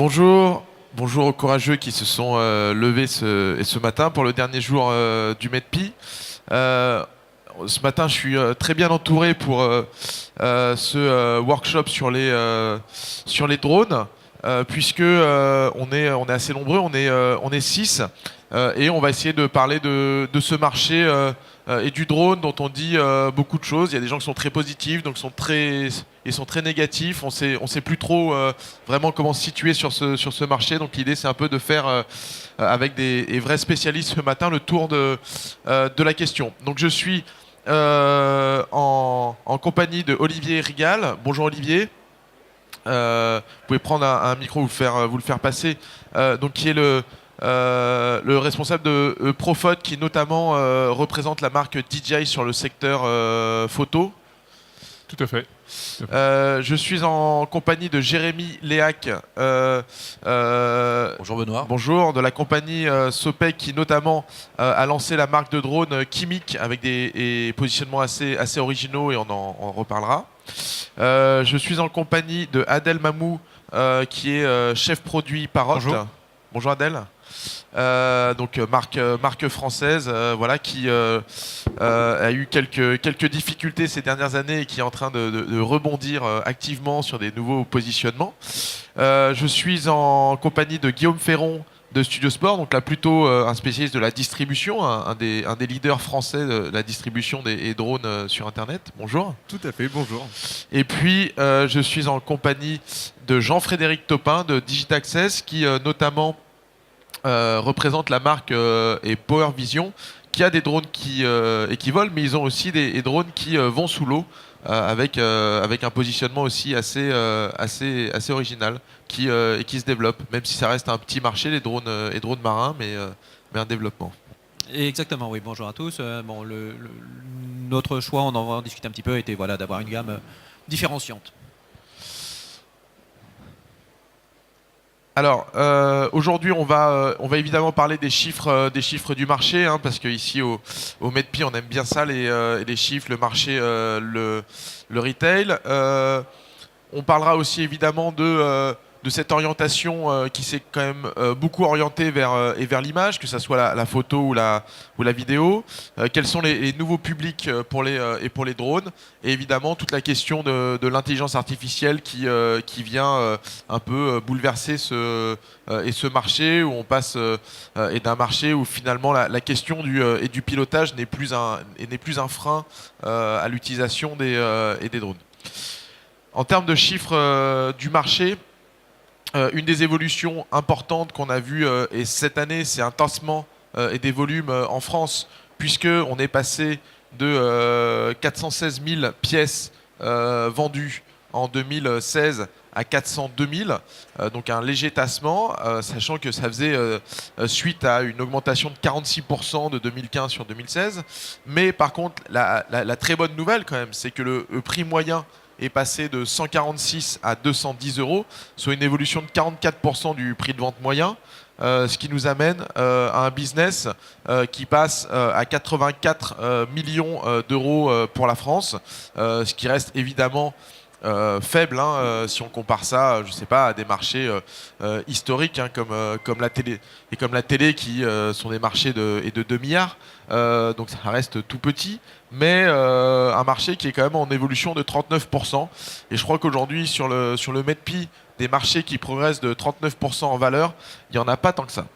Bonjour, bonjour aux courageux qui se sont levés ce matin pour le dernier jour du MEDPI. Euh, Ce matin, je suis très bien entouré pour ce workshop sur les drones, puisque on est assez nombreux, on est 6, et on va essayer de parler de ce marché et du drone dont on dit beaucoup de choses. Il y a des gens qui sont très positifs, donc ils sont très négatifs. On sait plus trop vraiment comment se situer sur ce marché. Donc l'idée, c'est un peu de faire avec des vrais spécialistes ce matin le tour de la question. Donc je suis en compagnie de Olivier Rigal. Bonjour Olivier. Vous pouvez prendre un micro, vous le faire passer. Donc qui est le responsable de Profot, qui notamment représente la marque DJI sur le secteur photo. Tout à fait. Je suis en compagnie de Jérémy Léac. Bonjour Benoît. Bonjour, de la compagnie Sopec, qui notamment a lancé la marque de drone Kimic avec des positionnements assez originaux, et on en reparlera. Je suis en compagnie de Adèle Mamou, qui est chef produit Parrot. Bonjour. Bonjour Adèle. Donc marque française, voilà, qui a eu quelques difficultés ces dernières années et qui est en train de rebondir activement sur des nouveaux positionnements. Je suis en compagnie de Guillaume Ferron de Studio Sport, donc là plutôt un spécialiste de la distribution, un des leaders français de la distribution des drones sur Internet. Bonjour. Tout à fait, bonjour. Et puis je suis en compagnie de Jean-Frédéric Topin de Digitaccess, qui notamment représente la marque et Power Vision, qui a des drones qui volent, mais ils ont aussi des drones qui vont sous l'eau, avec un positionnement aussi assez original, et qui se développe, même si ça reste un petit marché, les drones et drones marins, mais un développement. Exactement, oui, bonjour à tous. Notre choix, on en va en discuter un petit peu, était voilà, d'avoir une gamme différenciante. Alors aujourd'hui, on va évidemment parler des chiffres du marché, hein, parce qu'ici au MEDPI, on aime bien ça, les chiffres, le marché, le retail. On parlera aussi évidemment de cette orientation qui s'est quand même beaucoup orientée vers l'image, que ce soit la photo ou la vidéo. Quels sont les nouveaux publics pour les drones, et évidemment toute la question de l'intelligence artificielle qui vient un peu bouleverser ce marché, où on passe et d'un marché où finalement la question du pilotage n'est plus un frein à l'utilisation des drones. En termes de chiffres du marché, une des évolutions importantes qu'on a vues et cette année, c'est un tassement et des volumes en France, puisqu'on est passé de 416 000 pièces vendues en 2016 à 402 000, donc un léger tassement, sachant que ça faisait suite à une augmentation de 46% de 2015 sur 2016. Mais par contre, la très bonne nouvelle quand même, c'est que le prix moyen est passé de 146 à 210 euros, soit une évolution de 44% du prix de vente moyen, ce qui nous amène à un business qui passe à 84 millions d'euros pour la France, ce qui reste évidemment faible, hein, si on compare ça, je sais pas, à des marchés historiques, hein, comme la télé, et comme la télé, qui sont des marchés de 2 milliards. Donc ça reste tout petit, mais un marché qui est quand même en évolution de 39%. Et je crois qu'aujourd'hui, sur le MEDPI, des marchés qui progressent de 39% en valeur, il n'y en a pas tant que ça.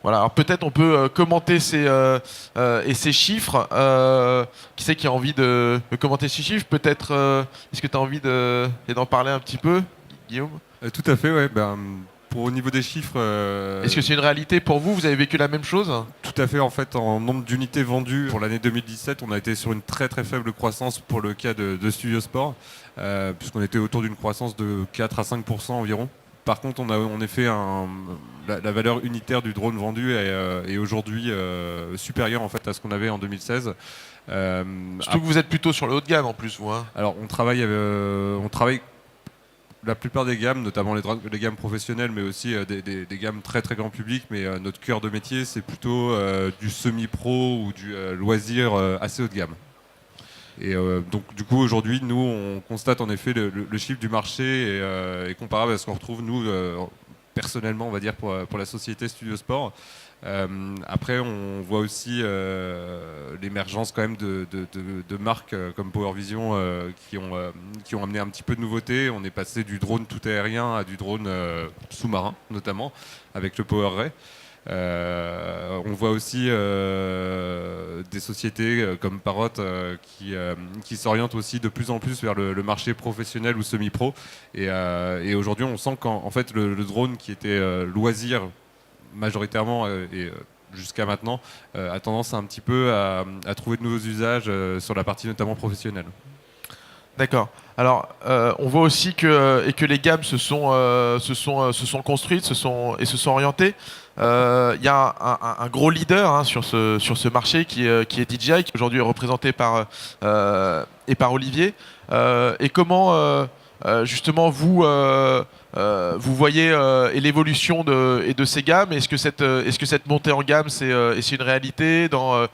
Voilà, alors peut-être on peut commenter ces chiffres. Qui c'est qui a envie de commenter ces chiffres? Peut-être, est-ce que tu as envie d'en parler un petit peu, Guillaume? Tout à fait, ouais. Au niveau des chiffres, Est-ce que c'est une réalité pour vous? Vous avez vécu la même chose? tout à fait. En fait, en nombre d'unités vendues pour l'année 2017, on a été sur une très très faible croissance pour le cas de Studio Sport, puisqu'on était autour d'une croissance de 4 à 5% environ. Par contre, on a en effet la valeur unitaire du drone vendu est aujourd'hui supérieure en fait à ce qu'on avait en 2016. Surtout que vous êtes plutôt sur le haut de gamme en plus, vous, hein. Alors, on travaille la plupart des gammes, notamment les gammes professionnelles, mais aussi des gammes très très grand public. Mais notre cœur de métier, c'est plutôt du semi-pro ou du loisir assez haut de gamme. Et donc du coup aujourd'hui, nous on constate en effet le chiffre du marché est comparable à ce qu'on retrouve nous personnellement, on va dire, pour la société Studio Sport. Après, on voit aussi l'émergence quand même de marques comme Power Vision qui ont amené un petit peu de nouveauté. On est passé du drone tout aérien à du drone sous-marin, notamment, avec le Power Ray. On voit aussi des sociétés comme Parrot qui s'orientent aussi de plus en plus vers le marché professionnel ou semi-pro. Et aujourd'hui, on sent qu'en fait, le drone qui était loisir majoritairement et jusqu'à maintenant a tendance un petit peu à trouver de nouveaux usages sur la partie notamment professionnelle. D'accord. Alors, on voit aussi que les gammes se sont construites, se sont orientées. Il y a un gros leader hein, sur ce marché qui est DJI, qui aujourd'hui est représenté par Olivier. Et comment justement vous voyez l'évolution de ces gammes? Est-ce que cette montée en gamme c'est une réalité dans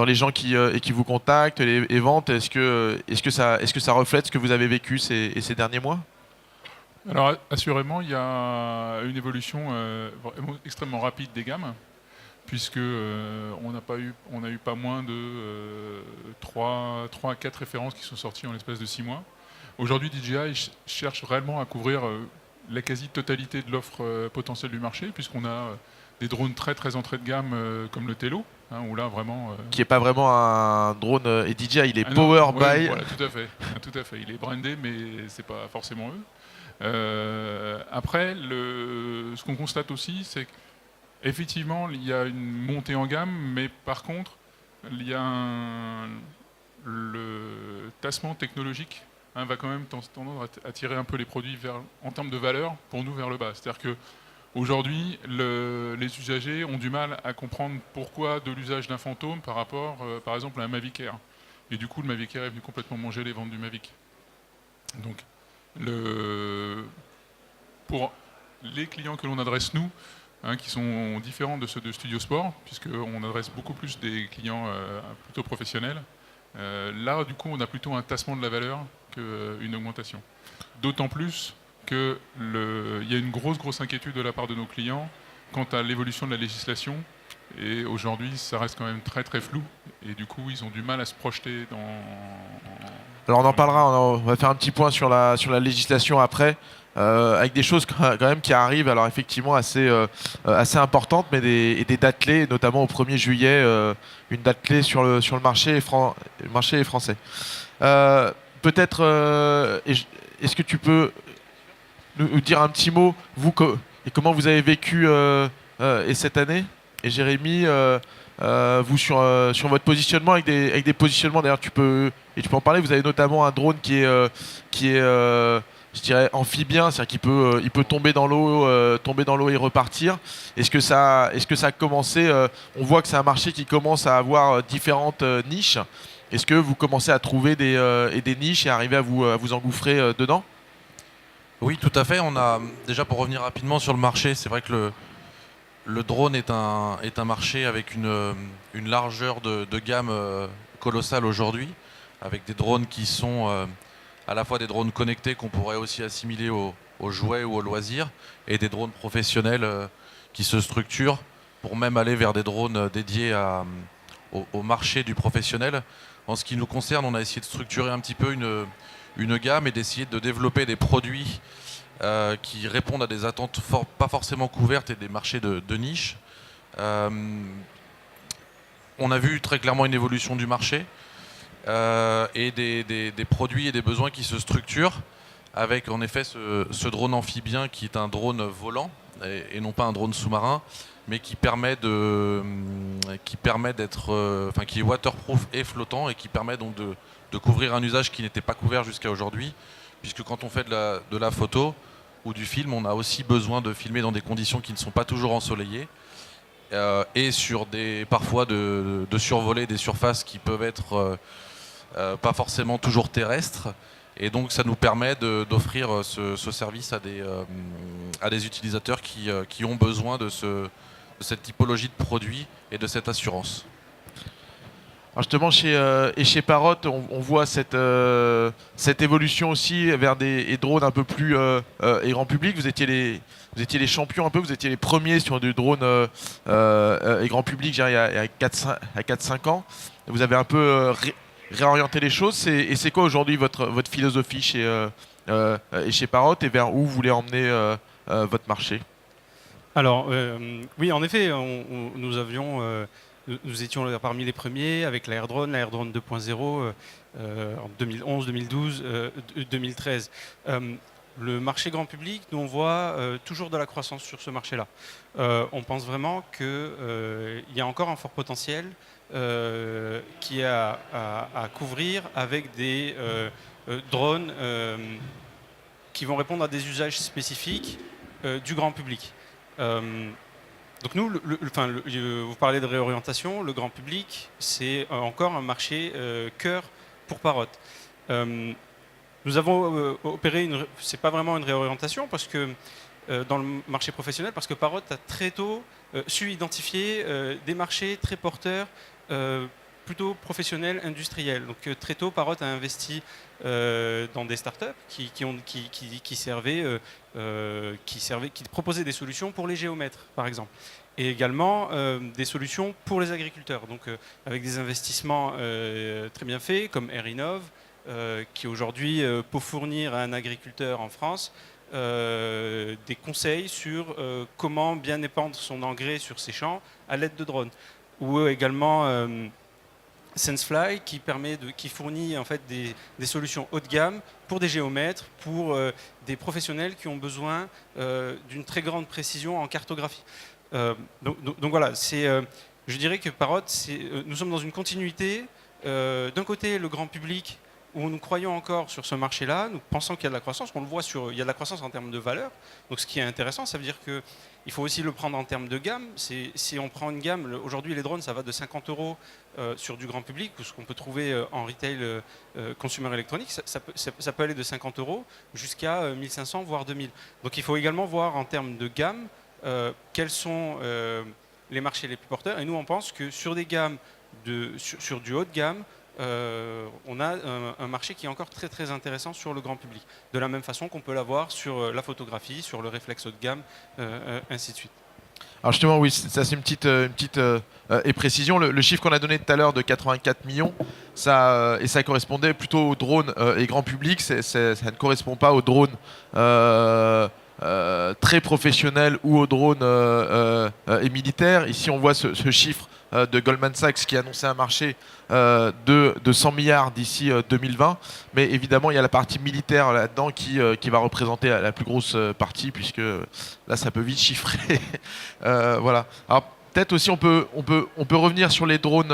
les gens qui vous contactent, les ventes? Est-ce que ça reflète ce que vous avez vécu ces derniers mois? Alors assurément, il y a une évolution vraiment extrêmement rapide des gammes, puisque on a eu pas moins de 3 à 4 références qui sont sorties en l'espace de 6 mois. Aujourd'hui, DJI cherche réellement à couvrir la quasi-totalité de l'offre potentielle du marché, puisqu'on a des drones très très entrée de gamme comme le Tello, hein, où là vraiment... Qui n'est pas vraiment un drone et DJI, il est non, power ouais, by... Voilà, tout à fait. Il est brandé, mais c'est pas forcément eux. Après, ce qu'on constate aussi, c'est qu'effectivement, il y a une montée en gamme, mais par contre, il y a le tassement technologique hein, va quand même tendance à attirer un peu les produits en termes de valeur, pour nous, vers le bas. C'est-à-dire qu'aujourd'hui, les usagers ont du mal à comprendre pourquoi de l'usage d'un fantôme par rapport, par exemple, à un Mavic Air. Et du coup, le Mavic Air est venu complètement manger les ventes du Mavic. Donc, pour les clients que l'on adresse nous, hein, qui sont différents de ceux de Studio Sport, puisqu'on adresse beaucoup plus des clients plutôt professionnels, là du coup on a plutôt un tassement de la valeur qu'une augmentation. D'autant plus qu'il y a une grosse inquiétude de la part de nos clients quant à l'évolution de la législation. Et aujourd'hui, ça reste quand même très très flou. Et du coup, ils ont du mal à se projeter dans... Alors on en parlera, on va faire un petit point sur la législation après, avec des choses quand même qui arrivent, alors effectivement assez importantes, mais des dates clés, notamment au 1er juillet, une date clé sur le marché français. Peut-être, est-ce que tu peux nous dire un petit mot, vous, et comment vous avez vécu cette année? Et Jérémy, vous sur votre positionnement avec des positionnements, d'ailleurs tu peux en parler. Vous avez notamment un drone qui est je dirais amphibien, c'est-à-dire qu'il peut tomber dans l'eau et repartir. Est-ce que ça a commencé? On voit que c'est un marché qui commence à avoir différentes niches. Est-ce que vous commencez à trouver des niches et arriver à vous engouffrer dedans? Oui, tout à fait. On a déjà, pour revenir rapidement sur le marché, c'est vrai que le drone est un marché avec une largeur de gamme colossale aujourd'hui, avec des drones qui sont à la fois des drones connectés qu'on pourrait aussi assimiler aux jouets ou aux loisirs, et des drones professionnels qui se structurent pour même aller vers des drones dédiés au marché du professionnel. En ce qui nous concerne, on a essayé de structurer un petit peu une gamme et d'essayer de développer des produits qui répondent à des attentes pas forcément couvertes et des marchés de niche. On a vu très clairement une évolution du marché et des produits et des besoins qui se structurent avec en effet ce drone amphibien qui est un drone volant et non pas un drone sous-marin, mais qui permet d'être, qui est waterproof et flottant et qui permet donc de couvrir un usage qui n'était pas couvert jusqu'à aujourd'hui, puisque quand on fait de la photo ou du film, on a aussi besoin de filmer dans des conditions qui ne sont pas toujours ensoleillées et sur parfois de survoler des surfaces qui peuvent être pas forcément toujours terrestres. Et donc ça nous permet d'offrir ce service à des utilisateurs qui ont besoin de cette typologie de produits et de cette assurance. Alors justement, chez Parrot, on voit cette évolution aussi vers des drones un peu plus et grand public. Vous étiez les champions un peu, vous étiez les premiers sur des drones et grand public, je dirais, il y a 4-5 ans. Vous avez un peu réorienté les choses. Et c'est quoi aujourd'hui votre philosophie chez Parrot et vers où vous voulez emmener votre marché? Alors, oui, en effet, nous étions parmi les premiers avec l'Airdrone 2.0 en 2011, 2012, 2013. Le marché grand public, nous on voit toujours de la croissance sur ce marché-là. On pense vraiment qu'il y a encore un fort potentiel qui est à couvrir avec des drones qui vont répondre à des usages spécifiques du grand public. Donc nous, vous parlez de réorientation, le grand public, c'est encore un marché cœur pour Parrot. Nous avons opéré c'est pas vraiment une réorientation parce que dans le marché professionnel, parce que Parrot a très tôt su identifier des marchés très porteurs, plutôt professionnels, industriels. Donc très tôt, Parrot a investi dans des startups qui proposaient des solutions pour les géomètres, par exemple. Et également des solutions pour les agriculteurs. Donc avec des investissements très bien faits, comme AirInnov, qui aujourd'hui peut fournir à un agriculteur en France des conseils sur comment bien épandre son engrais sur ses champs à l'aide de drones. Ou également SenseFly qui fournit en fait des solutions haut de gamme pour des géomètres, pour des professionnels qui ont besoin d'une très grande précision en cartographie. Donc voilà, je dirais que Parrot, nous sommes dans une continuité. D'un côté, le grand public, où nous croyons encore sur ce marché-là, nous pensons qu'il y a de la croissance, on le voit il y a de la croissance en termes de valeur. Donc ce qui est intéressant, ça veut dire qu'il faut aussi le prendre en termes de gamme. Si on prend une gamme, aujourd'hui les drones, ça va de 50 € sur du grand public, ou ce qu'on peut trouver en retail consumer électronique, ça peut aller de 50 € jusqu'à 1500, voire 2000. Donc il faut également voir en termes de gamme quels sont les marchés les plus porteurs. Et nous, on pense que sur des gammes, sur du haut de gamme, on a un marché qui est encore très très intéressant sur le grand public. De la même façon qu'on peut l'avoir sur la photographie, sur le réflexe haut de gamme, ainsi de suite. Alors justement, oui, ça c'est une petite précision. Le chiffre qu'on a donné tout à l'heure de 84 millions, ça correspondait plutôt aux drones et grand public. Ça ne correspond pas aux drones très professionnels ou aux drones et militaires. Ici, on voit ce chiffre de Goldman Sachs qui annonçait un marché de 100 milliards d'ici 2020. Mais évidemment, il y a la partie militaire là-dedans qui va représenter la plus grosse partie, puisque là, ça peut vite chiffrer. Voilà. Alors, peut-être aussi, on peut revenir sur les drones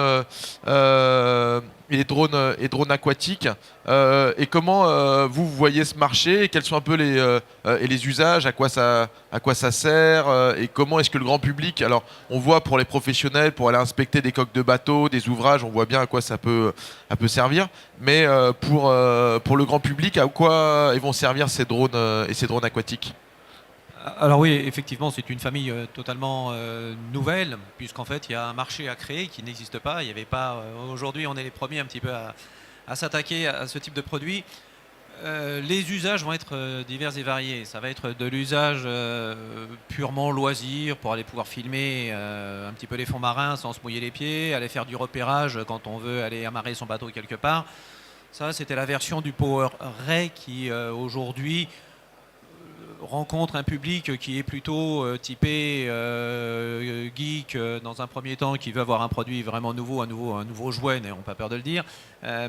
et drones aquatiques. Et comment vous voyez ce marché et quels sont un peu les usages, à quoi ça sert et comment est-ce que le grand public, alors on voit pour les professionnels, pour aller inspecter des coques de bateaux, des ouvrages, on voit bien à quoi ça peut servir, mais pour le grand public, à quoi ils vont servir ces drones et ces drones aquatiques? Alors oui, effectivement, c'est une famille totalement nouvelle, puisqu'en fait, il y a un marché à créer qui n'existe pas. Il n'y avait pas. Aujourd'hui, on est les premiers un petit peu à s'attaquer à ce type de produit. Les usages vont être divers et variés. Ça va être de l'usage purement loisir pour aller pouvoir filmer un petit peu les fonds marins sans se mouiller les pieds, aller faire du repérage quand on veut aller amarrer son bateau quelque part. Ça, c'était la version du Power Ray qui aujourd'hui rencontre un public qui est plutôt typé geek dans un premier temps, qui veut avoir un produit vraiment nouveau, un nouveau jouet, n'ayons pas peur de le dire,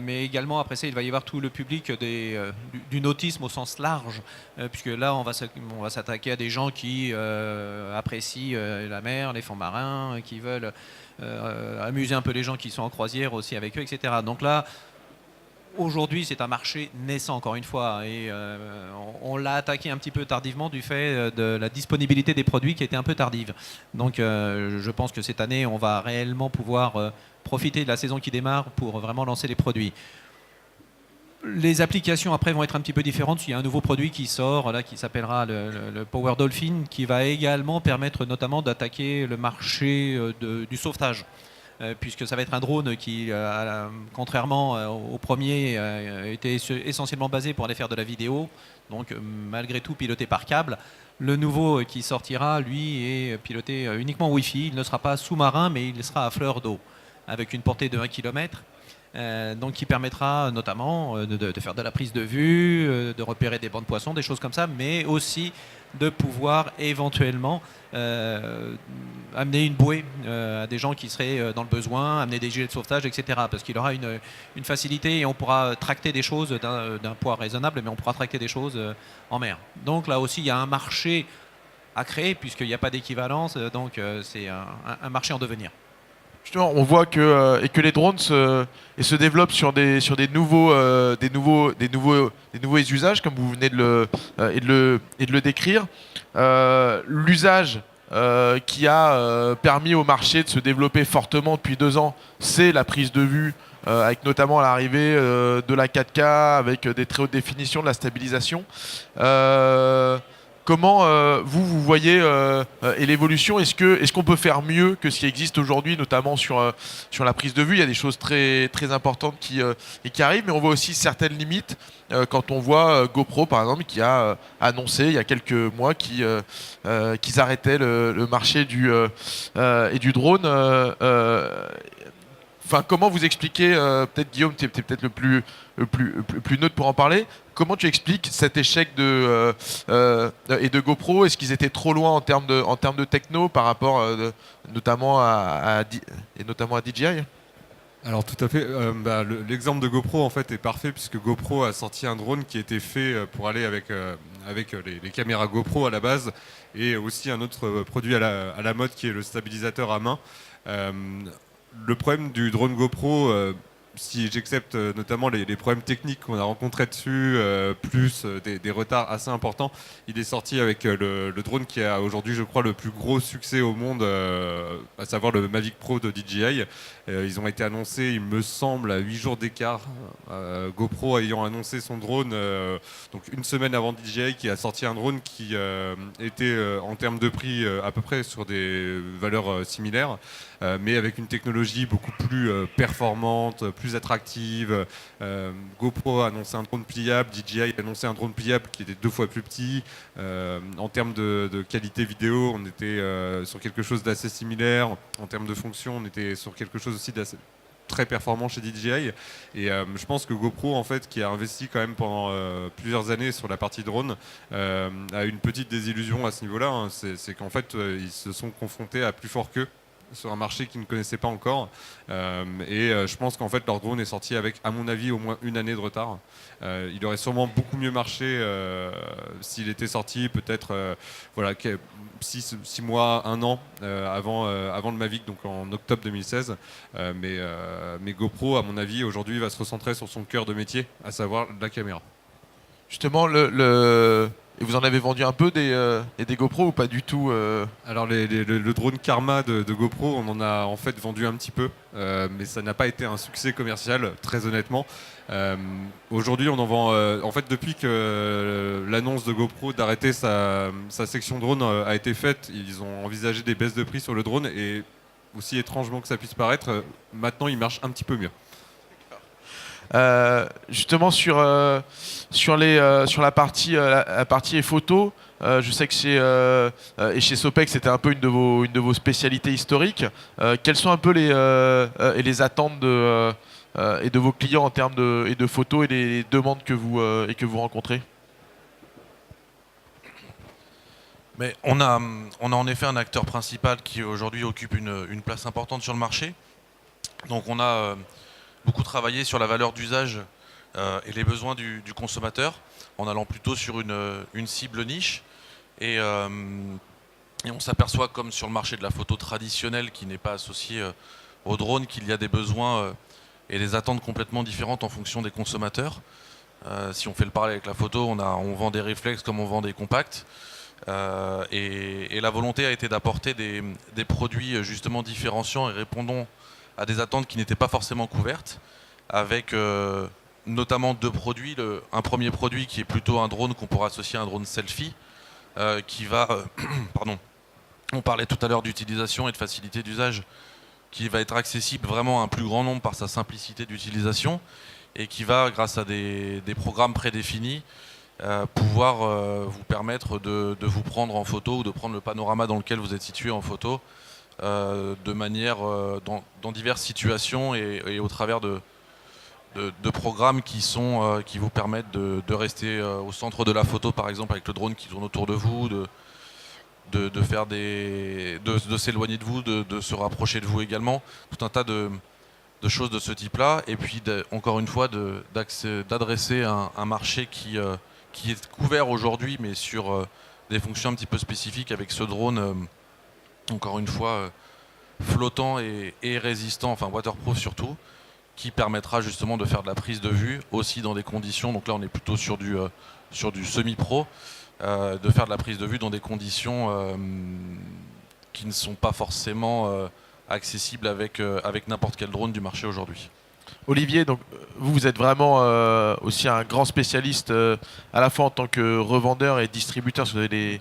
mais également après ça il va y avoir tout le public du nautisme au sens large, puisque là on va s'attaquer à des gens qui apprécient la mer, les fonds marins, qui veulent amuser un peu les gens qui sont en croisière aussi avec eux, etc. Donc là, aujourd'hui, c'est un marché naissant, encore une fois, et on l'a attaqué un petit peu tardivement du fait de la disponibilité des produits qui était un peu tardive. Donc je pense que cette année, on va réellement pouvoir profiter de la saison qui démarre pour vraiment lancer les produits. Les applications après vont être un petit peu différentes. Il y a un nouveau produit qui sort là, qui s'appellera le Power Dolphin, qui va également permettre notamment d'attaquer le marché du sauvetage. puisque ça va être un drone qui, contrairement au premier, était essentiellement basé pour aller faire de la vidéo, donc malgré tout piloté par câble. Le nouveau qui sortira, lui, est piloté uniquement Wi-Fi. Il ne sera pas sous-marin, mais il sera à fleur d'eau, avec une portée de 1 km. Donc qui permettra notamment de faire de la prise de vue, de repérer des bancs de poissons, des choses comme ça, mais aussi de pouvoir éventuellement amener une bouée à des gens qui seraient dans le besoin, amener des gilets de sauvetage, etc. Parce qu'il aura une facilité et on pourra tracter des choses d'un poids raisonnable, mais on pourra tracter des choses en mer. Donc là aussi, il y a un marché à créer, puisqu'il n'y a pas d'équivalence, donc c'est un marché en devenir. Justement, on voit que les drones se développent sur des nouveaux usages, comme vous venez de le décrire. L'usage qui a permis au marché de se développer fortement depuis 2 ans, c'est la prise de vue, avec notamment l'arrivée de la 4K, avec des très hautes définitions, de la stabilisation. Comment vous voyez et l'évolution? Est-ce qu'on peut faire mieux que ce qui existe aujourd'hui, notamment sur la prise de vue? Il y a des choses très, très importantes qui arrivent, mais on voit aussi certaines limites quand on voit GoPro, par exemple, qui a annoncé il y a quelques mois qu'ils arrêtaient le marché du drone. Enfin, comment vous expliquez, peut-être Guillaume, tu es peut-être le plus neutre pour en parler, comment tu expliques cet échec et de GoPro? Est-ce qu'ils étaient trop loin en termes de techno par rapport notamment à DJI? Alors tout à fait, l'exemple de GoPro en fait est parfait, puisque GoPro a sorti un drone qui était fait pour aller avec les caméras GoPro à la base, et aussi un autre produit à la mode qui est le stabilisateur à main. Le problème du drone GoPro, si j'accepte notamment les problèmes techniques qu'on a rencontrés dessus, plus des retards assez importants, il est sorti avec le drone qui a aujourd'hui, je crois, le plus gros succès au monde, à savoir le Mavic Pro de DJI. Ils ont été annoncés, il me semble, à 8 jours d'écart, GoPro ayant annoncé son drone, donc une semaine avant DJI, qui a sorti un drone qui était en termes de prix à peu près sur des valeurs similaires, mais avec une technologie beaucoup plus performante, plus attractive. GoPro a annoncé un drone pliable, DJI a annoncé un drone pliable qui était 2 fois plus petit. En termes de qualité vidéo, on était sur quelque chose d'assez similaire. En termes de fonction, on était sur quelque chose aussi d'assez très performant chez DJI. Et je pense que GoPro, en fait, qui a investi quand même pendant plusieurs années sur la partie drone, a une petite désillusion à ce niveau-là. Hein. C'est qu'en fait, ils se sont confrontés à plus fort qu'eux sur un marché qu'ils ne connaissaient pas encore. Je pense qu'en fait, leur drone est sorti avec, à mon avis, au moins 1 année de retard. Il aurait sûrement beaucoup mieux marché s'il était sorti peut-être 6 mois, 1 an avant le Mavic, donc en octobre 2016. Mais GoPro, à mon avis, aujourd'hui, va se recentrer sur son cœur de métier, à savoir la caméra. Justement, et vous en avez vendu un peu des GoPro ou pas du tout Alors le drone Karma de GoPro, on en a en fait vendu un petit peu, mais ça n'a pas été un succès commercial, très honnêtement. Aujourd'hui, on en vend. En fait, depuis que l'annonce de GoPro d'arrêter sa section drone a été faite, ils ont envisagé des baisses de prix sur le drone, et aussi étrangement que ça puisse paraître, maintenant il marche un petit peu mieux. Justement sur la partie photo, je sais que chez Sopec c'était un peu une de vos spécialités historiques. Quelles sont un peu les attentes et de vos clients en termes de photos et les demandes que vous rencontrez? Mais on a en effet un acteur principal qui aujourd'hui occupe une place importante sur le marché. Donc on a beaucoup travaillé sur la valeur d'usage et les besoins du consommateur, en allant plutôt sur une cible niche. Et on s'aperçoit, comme sur le marché de la photo traditionnelle qui n'est pas associé au drone, qu'il y a des besoins et des attentes complètement différentes en fonction des consommateurs. Si on fait le parallèle avec la photo, on vend des réflexes comme on vend des compacts. Et la volonté a été d'apporter des produits justement différenciants et répondant à des attentes qui n'étaient pas forcément couvertes, avec notamment 2 produits. Un premier produit qui est plutôt un drone qu'on pourra associer à un drone selfie, qui va... pardon. On parlait tout à l'heure d'utilisation et de facilité d'usage. qui va être accessible vraiment à un plus grand nombre par sa simplicité d'utilisation et qui va, grâce à des programmes prédéfinis, pouvoir vous permettre de vous prendre en photo ou de prendre le panorama dans lequel vous êtes situé en photo de manière dans diverses situations et au travers de programmes qui vous permettent de rester au centre de la photo, par exemple avec le drone qui tourne autour de vous, de s'éloigner de vous, de se rapprocher de vous également, tout un tas de choses de ce type-là, et puis encore une fois d'adresser un marché qui est couvert aujourd'hui, mais sur des fonctions un petit peu spécifiques avec ce drone, encore une fois, flottant et résistant, enfin waterproof surtout, qui permettra justement de faire de la prise de vue aussi dans des conditions, donc là on est plutôt sur du semi-pro, de faire de la prise de vue dans des conditions qui ne sont pas forcément accessibles avec n'importe quel drone du marché aujourd'hui. Olivier, donc vous êtes vraiment aussi un grand spécialiste à la fois en tant que revendeur et distributeur, parce que vous avez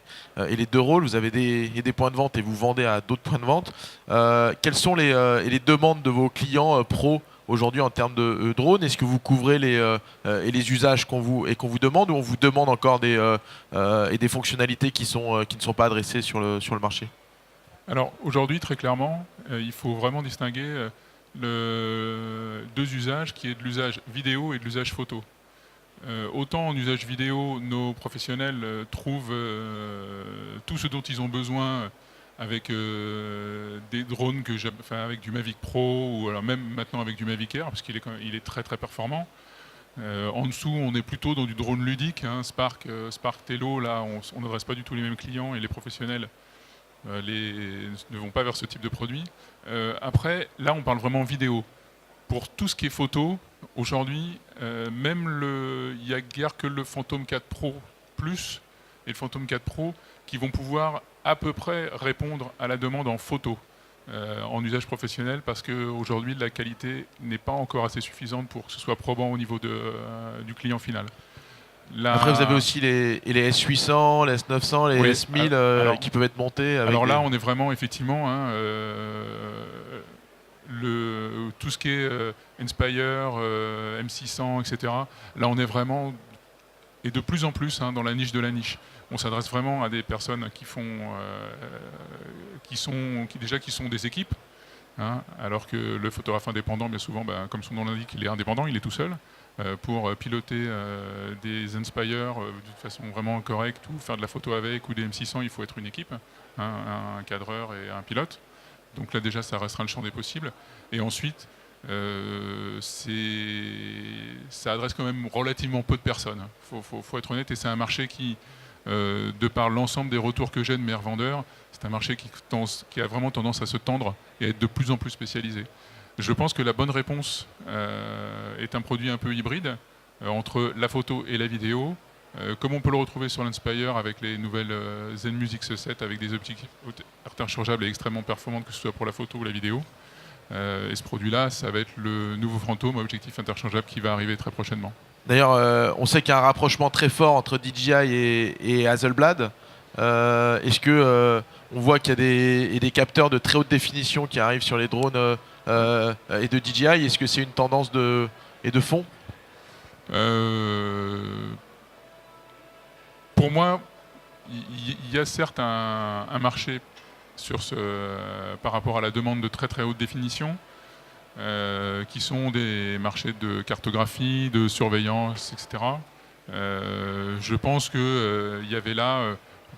les deux rôles, vous avez des points de vente et vous vendez à d'autres points de vente. Quelles sont les demandes de vos clients pros aujourd'hui en termes de drones? Est-ce que vous couvrez les usages qu'on vous demande, ou on vous demande encore des fonctionnalités qui ne sont pas adressées sur le marché? Alors aujourd'hui, très clairement, il faut vraiment distinguer deux usages, qui est de l'usage vidéo et de l'usage photo. Autant en usage vidéo, nos professionnels trouvent tout ce dont ils ont besoin avec des drones avec du Mavic Pro, ou alors même maintenant avec du Mavic Air, parce qu'il est très très performant. En dessous, on est plutôt dans du drone ludique, hein, Spark Tello, là on n'adresse pas du tout les mêmes clients, et les professionnels ne vont pas vers ce type de produit. Après, là on parle vraiment vidéo. Pour tout ce qui est photo, aujourd'hui, il n'y a guère que le Phantom 4 Pro Plus et le Phantom 4 Pro qui vont pouvoir à peu près répondre à la demande en photo, en usage professionnel, parce qu'aujourd'hui la qualité n'est pas encore assez suffisante pour que ce soit probant au niveau du client final. Après, vous avez aussi les S800, les S900, les S1000 qui peuvent être montés. Alors là, on est vraiment effectivement tout ce qui est Inspire, M600, etc. Là, on est vraiment, et de plus en plus, dans la niche de la niche. On s'adresse vraiment à des personnes qui sont des équipes, alors que le photographe indépendant, bien souvent, comme son nom l'indique, il est indépendant, il est tout seul. Pour piloter des Inspire de façon vraiment correcte, ou faire de la photo avec, ou des M600, il faut être une équipe, un cadreur et un pilote. Donc là déjà ça restera le champ des possibles. Et ensuite, ça adresse quand même relativement peu de personnes. Faut être honnête, et c'est un marché qui, de par l'ensemble des retours que j'ai de mes revendeurs, c'est un marché qui a vraiment tendance à se tendre et à être de plus en plus spécialisé. Je pense que la bonne réponse est un produit un peu hybride entre la photo et la vidéo, comme on peut le retrouver sur l'Inspire avec les nouvelles Zenmuse X7 avec des objectifs interchangeables et extrêmement performantes, que ce soit pour la photo ou la vidéo. Et ce produit-là, ça va être le nouveau Phantom à objectif interchangeable qui va arriver très prochainement. D'ailleurs, on sait qu'il y a un rapprochement très fort entre DJI et Hasselblad. Est-ce que on voit qu'il y a des capteurs de très haute définition qui arrivent sur les drones et de DJI? Est-ce que c'est une tendance de fond? Pour moi, il y a certes un marché par rapport à la demande de très très haute définition, qui sont des marchés de cartographie, de surveillance, etc. Je pense qu'il y avait là,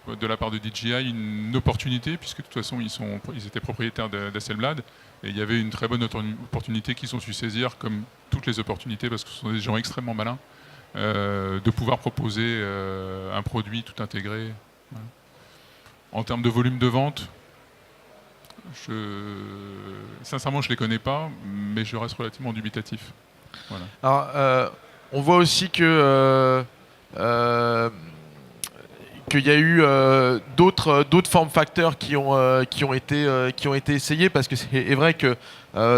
de la part de DJI, une opportunité, puisque de toute façon ils étaient propriétaires d'Hasselblad, et il y avait une très bonne opportunité qu'ils ont su saisir, comme toutes les opportunités, parce que ce sont des gens extrêmement malins, de pouvoir proposer un produit tout intégré. Voilà. En termes de volume de vente, sincèrement, je ne les connais pas, mais je reste relativement dubitatif. Voilà. Alors, on voit aussi que qu'il y a eu d'autres form factors qui ont été essayés, parce que c'est vrai que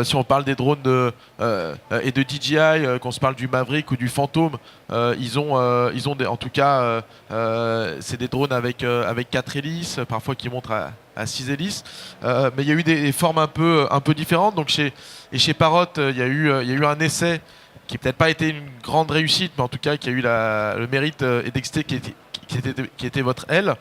si on parle des drones et de DJI, qu'on se parle du Maverick ou du Phantom, ils ont en tout cas c'est des drones avec 4 hélices, parfois qui montent à 6 hélices, mais il y a eu des formes un peu différentes. Donc chez Parrot, il y a eu un essai qui peut-être pas été une grande réussite, mais en tout cas qui a eu le mérite et d'exciter qui était votre aile.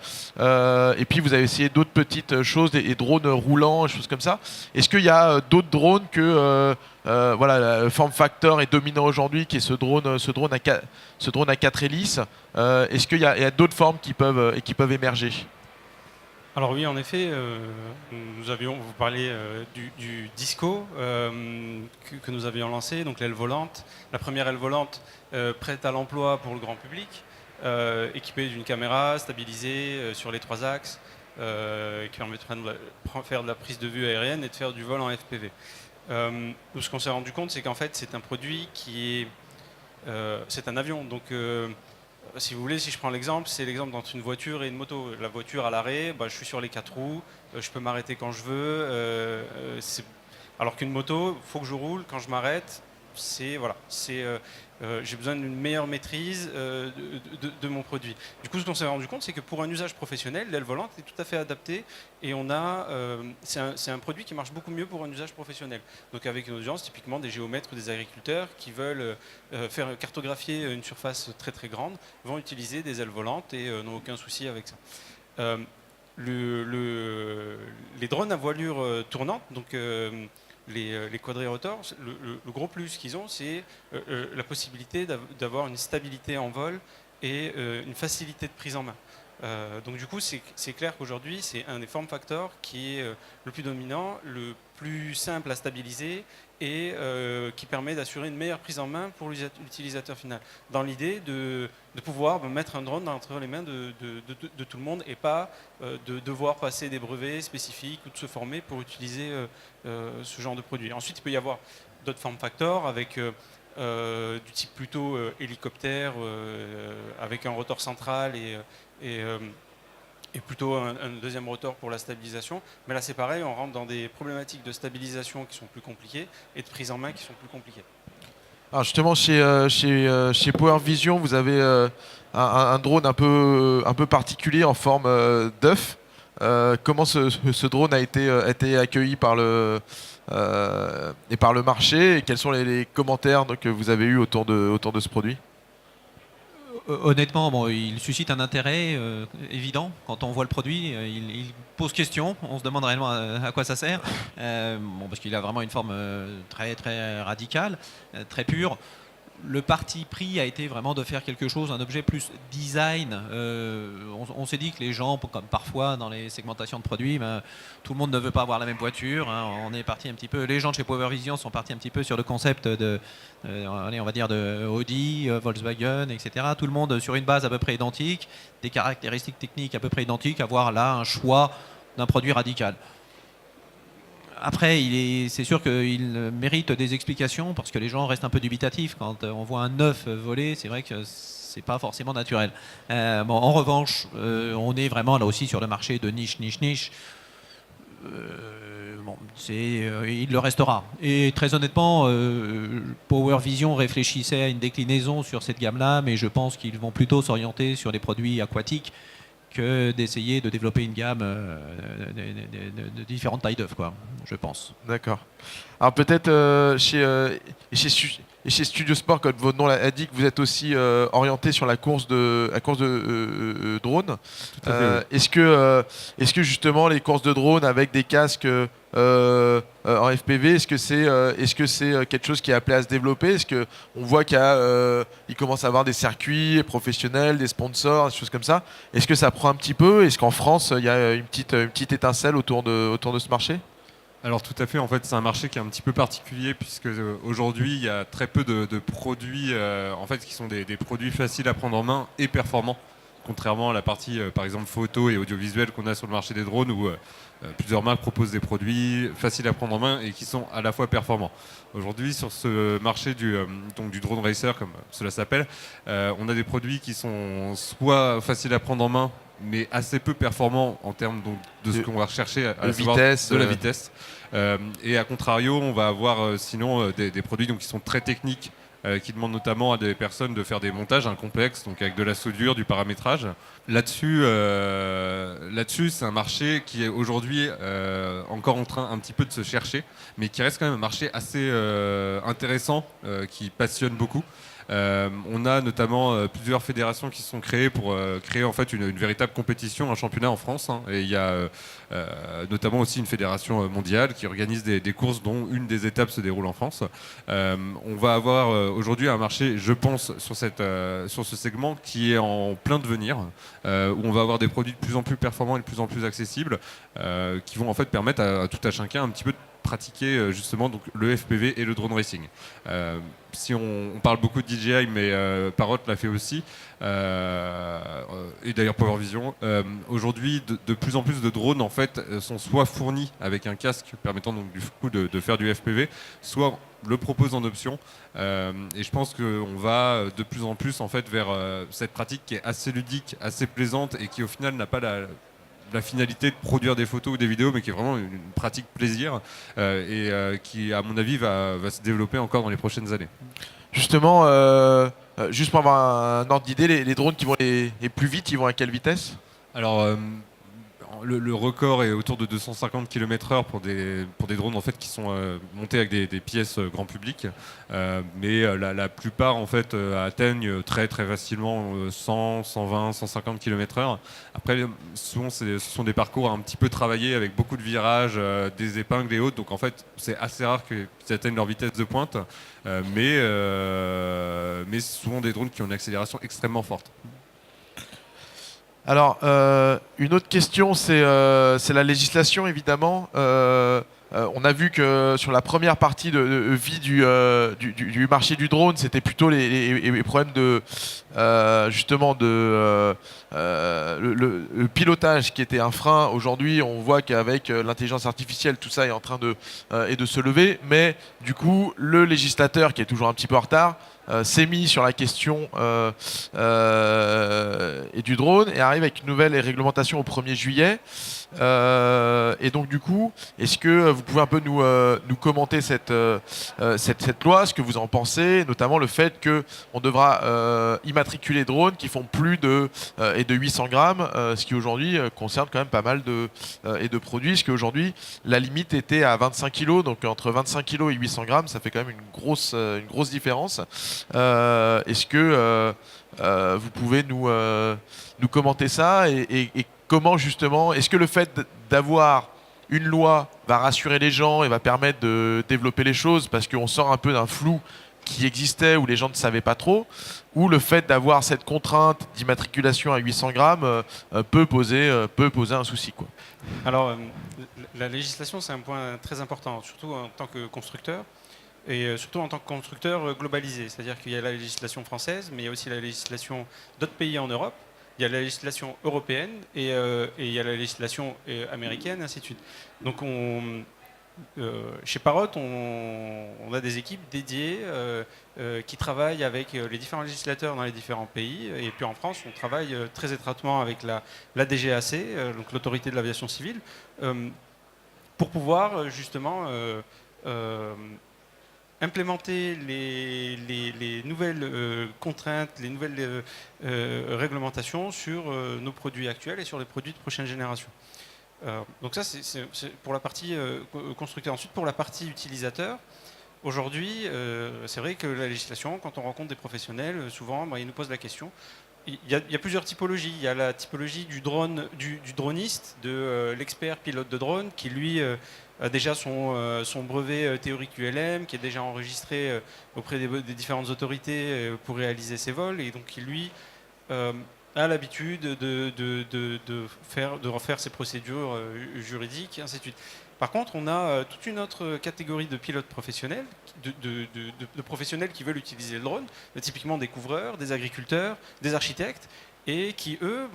Et puis vous avez essayé d'autres petites choses, des drones roulants, des choses comme ça. Est-ce qu'il y a d'autres drones que voilà, le form factor est dominant aujourd'hui, qui est ce drone à 4 hélices. Est-ce qu'il y a d'autres formes qui peuvent émerger? Alors oui, en effet, vous parlez du Disco que nous avions lancé, donc l'aile volante, la première aile volante prête à l'emploi pour le grand public, équipée d'une caméra stabilisée sur les 3 axes, qui permettra de faire de la prise de vue aérienne et de faire du vol en FPV. Nous, ce qu'on s'est rendu compte, c'est qu'en fait, c'est un produit qui est... c'est un avion, donc... si vous voulez, si je prends l'exemple, c'est l'exemple entre une voiture et une moto. La voiture à l'arrêt, je suis sur les 4 roues, je peux m'arrêter quand je veux. Alors qu'une moto, il faut que je roule. Quand je m'arrête, j'ai besoin d'une meilleure maîtrise de mon produit. Du coup, ce qu'on s'est rendu compte, c'est que pour un usage professionnel, l'aile volante est tout à fait adaptée, et c'est un produit qui marche beaucoup mieux pour un usage professionnel. Donc avec une audience, typiquement des géomètres ou des agriculteurs qui veulent faire cartographier une surface très très grande, vont utiliser des ailes volantes et n'ont aucun souci avec ça. Les drones à voilure tournante, donc les quadrirotors, le gros plus qu'ils ont, c'est la possibilité d'avoir une stabilité en vol et une facilité de prise en main. Donc du coup, c'est clair qu'aujourd'hui, c'est un des form factors qui est le plus dominant, le plus simple à stabiliser et qui permet d'assurer une meilleure prise en main pour l'utilisateur final. Dans l'idée de pouvoir mettre un drone entre les mains de tout le monde, et pas de devoir passer des brevets spécifiques ou de se former pour utiliser ce genre de produit. Ensuite, il peut y avoir d'autres form factors avec du type plutôt hélicoptère, avec un rotor central et plutôt un deuxième rotor pour la stabilisation. Mais là, c'est pareil, on rentre dans des problématiques de stabilisation qui sont plus compliquées et de prise en main qui sont plus compliquées. Alors justement, chez Power Vision, vous avez un drone un peu particulier en forme d'œuf. Comment ce drone a été accueilli par le marché, et quels sont les commentaires que vous avez eus autour de ce produit? Honnêtement, il suscite un intérêt évident. Quand on voit le produit, il pose question. On se demande réellement à quoi ça sert. Parce qu'il a vraiment une forme très, très radicale, très pure. Le parti pris a été vraiment de faire quelque chose, un objet plus design. On s'est dit que les gens, comme parfois dans les segmentations de produits, tout le monde ne veut pas avoir la même voiture. On est parti un petit peu. Les gens de chez Power Vision sont partis un petit peu sur le concept on va dire de Audi, Volkswagen, etc. Tout le monde sur une base à peu près identique, des caractéristiques techniques à peu près identiques, avoir là un choix d'un produit radical. Après, c'est sûr qu'il mérite des explications, parce que les gens restent un peu dubitatifs. Quand on voit un œuf voler, c'est vrai que c'est pas forcément naturel. En revanche, on est vraiment là aussi sur le marché de niche. Il le restera. Et très honnêtement, Power Vision réfléchissait à une déclinaison sur cette gamme-là, mais je pense qu'ils vont plutôt s'orienter sur les produits aquatiques que d'essayer de développer une gamme de différentes tailles d'œufs, je pense. D'accord. Alors peut-être chez Studio Sport, comme votre nom l'a dit, que vous êtes aussi orienté sur la course de drone. Est-ce que justement les courses de drone avec des casques en FPV, est-ce que c'est quelque chose qui est appelé à se développer? Est-ce qu'on voit qu'il commence à avoir des circuits professionnels, des sponsors, des choses comme ça? Est-ce que ça prend un petit peu? Est-ce qu'en France, il y a une petite étincelle autour de ce marché? Alors tout à fait, en fait c'est un marché qui est un petit peu particulier, puisque aujourd'hui il y a très peu de produits en fait, qui sont des produits faciles à prendre en main et performants. contrairement à la partie, par exemple, photo et audiovisuel qu'on a sur le marché des drones, où plusieurs marques proposent des produits faciles à prendre en main et qui sont à la fois performants. Aujourd'hui, sur ce marché donc du drone racer, comme cela s'appelle, on a des produits qui sont soit faciles à prendre en main, mais assez peu performants en termes donc, de ce qu'on va rechercher, à savoir vitesse, de la vitesse. Et à contrario, on va avoir sinon des produits donc, qui sont très techniques, qui demandent notamment à des personnes de faire des montages complexes, donc avec de la soudure, du paramétrage. Là-dessus, c'est un marché qui est aujourd'hui encore en train un petit peu de se chercher, mais qui reste quand même un marché assez intéressant, qui passionne beaucoup. On a notamment plusieurs fédérations qui se sont créées pour créer en fait une véritable compétition, un championnat en France. Et il y a notamment aussi une fédération mondiale qui organise des courses dont une des étapes se déroule en France. On va avoir aujourd'hui un marché, je pense, sur ce segment qui est en plein devenir, où on va avoir des produits de plus en plus performants et de plus en plus accessibles, qui vont en fait permettre à tout à chacun un petit peu de pratiquer justement donc, le FPV et le drone racing. Si on parle beaucoup de DJI, mais Parrot l'a fait aussi, et d'ailleurs Power Vision. Aujourd'hui, de plus en plus de drones en fait sont soit fournis avec un casque permettant donc du coup de faire du FPV, soit le proposent en option. Et je pense qu'on va de plus en plus en fait vers cette pratique qui est assez ludique, assez plaisante et qui au final n'a pas la finalité de produire des photos ou des vidéos, mais qui est vraiment une pratique plaisir qui, à mon avis, va se développer encore dans les prochaines années. Justement, juste pour avoir un ordre d'idée, les drones qui vont les plus vite, ils vont à quelle vitesse? Alors, le record est autour de 250 km/h pour des drones en fait, qui sont montés avec des pièces grand public, mais la plupart en fait, atteignent très très facilement 100, 120, 150 km/h. Après, souvent ce sont des parcours un petit peu travaillés avec beaucoup de virages, des épingles et autres, donc en fait c'est assez rare qu'ils atteignent leur vitesse de pointe, mais ce sont des drones qui ont une accélération extrêmement forte. Alors, une autre question, c'est la législation, évidemment. On a vu que sur la première partie de vie du marché du drone, c'était plutôt les problèmes de justement le pilotage qui était un frein. Aujourd'hui, on voit qu'avec l'intelligence artificielle, tout ça est en train de se lever. Mais du coup, le législateur, qui est toujours un petit peu en retard, s'est mis sur la question et du drone et arrive avec une nouvelle réglementation au 1er juillet. Et donc du coup, est-ce que vous pouvez un peu nous commenter cette loi, ce que vous en pensez, notamment le fait qu'on devra immatriculer des drones qui font plus de 800 grammes, ce qui aujourd'hui concerne quand même pas mal de produits, parce qu'aujourd'hui la limite était à 25 kg, donc entre 25 kg et 800 grammes, ça fait quand même une grosse différence. Est-ce que vous pouvez nous commenter ça et comment justement, est-ce que le fait d'avoir une loi va rassurer les gens et va permettre de développer les choses parce qu'on sort un peu d'un flou qui existait où les gens ne savaient pas trop, ou le fait d'avoir cette contrainte d'immatriculation à 800 grammes peut poser un souci, quoi. Alors, la législation, c'est un point très important, surtout en tant que constructeur. Et surtout en tant que constructeur globalisé, c'est-à-dire qu'il y a la législation française, mais il y a aussi la législation d'autres pays en Europe, il y a la législation européenne et il y a la législation américaine, ainsi de suite. Donc chez Parrot, on a des équipes dédiées qui travaillent avec les différents législateurs dans les différents pays. Et puis en France, on travaille très étroitement avec la DGAC, donc l'autorité de l'aviation civile, pour pouvoir justement implémenter les nouvelles contraintes, les nouvelles réglementations sur nos produits actuels et sur les produits de prochaine génération. Donc ça, c'est pour la partie constructeur. Ensuite, pour la partie utilisateur, aujourd'hui, c'est vrai que la législation, quand on rencontre des professionnels, souvent, ils nous posent la question. Il y a plusieurs typologies. Il y a la typologie du droniste, de l'expert pilote de drone, qui lui a déjà son brevet théorique ULM, qui est déjà enregistré auprès des différentes autorités pour réaliser ses vols, et donc qui lui a l'habitude de refaire ses procédures juridiques, et ainsi de suite. Par contre, on a toute une autre catégorie de pilotes professionnels, de professionnels qui veulent utiliser le drone, typiquement des couvreurs, des agriculteurs, des architectes, et qui, eux,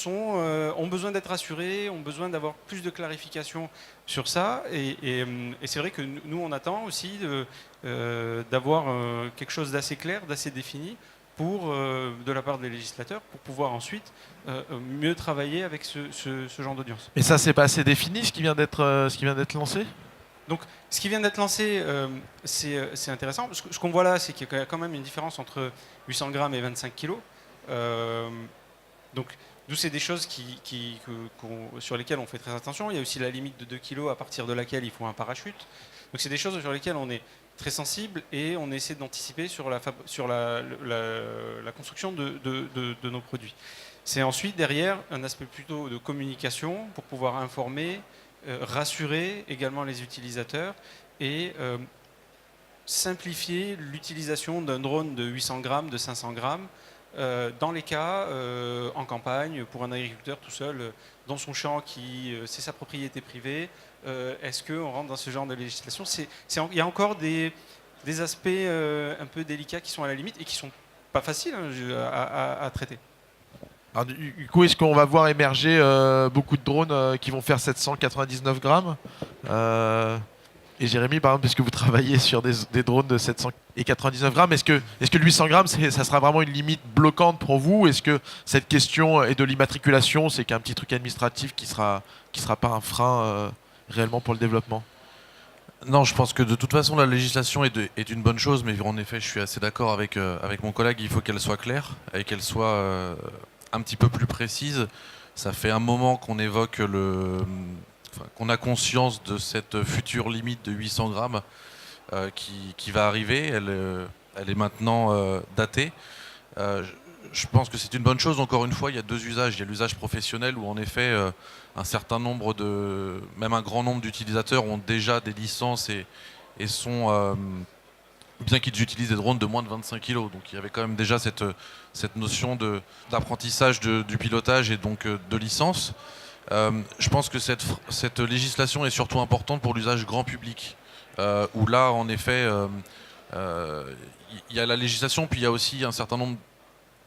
ont besoin d'être rassurés, ont besoin d'avoir plus de clarification sur ça. Et c'est vrai que nous, on attend aussi d'avoir quelque chose d'assez clair, d'assez défini, de la part des législateurs, pour pouvoir ensuite mieux travailler avec ce genre d'audience. Mais ça, c'est pas assez défini, ce qui vient d'être lancé? Donc, ce qui vient d'être lancé, c'est intéressant. Ce qu'on voit là, c'est qu'il y a quand même une différence entre 800 grammes et 25 kilos. Donc, d'où c'est des choses sur lesquelles on fait très attention. Il y a aussi la limite de 2 kilos à partir de laquelle il faut un parachute. Donc, c'est des choses sur lesquelles on est très sensible et on essaie d'anticiper sur la construction de nos produits. C'est ensuite, derrière, un aspect plutôt de communication pour pouvoir informer, rassurer également les utilisateurs et simplifier l'utilisation d'un drone de 800 grammes, de 500 grammes, dans les cas en campagne, pour un agriculteur tout seul, dans son champ, c'est sa propriété privée. Est-ce qu'on rentre dans ce genre de législation? Il y a encore des aspects un peu délicats qui sont à la limite et qui ne sont pas faciles à traiter. Alors, du coup, est-ce qu'on va voir émerger beaucoup de drones qui vont faire 799 grammes Et Jérémy, par exemple, puisque vous travaillez sur des drones de 799 grammes, est-ce que le 800 grammes, ça sera vraiment une limite bloquante pour vous? Est-ce que cette question est de l'immatriculation, c'est qu'un petit truc administratif qui sera pas un frein réellement pour le développement? Non, je pense que de toute façon la législation est une bonne chose, mais en effet je suis assez d'accord avec mon collègue, il faut qu'elle soit claire et qu'elle soit un petit peu plus précise. Ça fait un moment qu'on évoque qu'on a conscience de cette future limite de 800 grammes qui va arriver, elle est maintenant datée. Je pense que c'est une bonne chose. Encore une fois, il y a deux usages. Il y a l'usage professionnel où en effet un certain nombre même un grand nombre d'utilisateurs ont déjà des licences et sont, bien qu'ils utilisent des drones de moins de 25 kg. Donc il y avait quand même déjà cette notion d'apprentissage du pilotage et donc de licence. Je pense que cette législation est surtout importante pour l'usage grand public, où là en effet il y a la législation, puis il y a aussi un certain nombre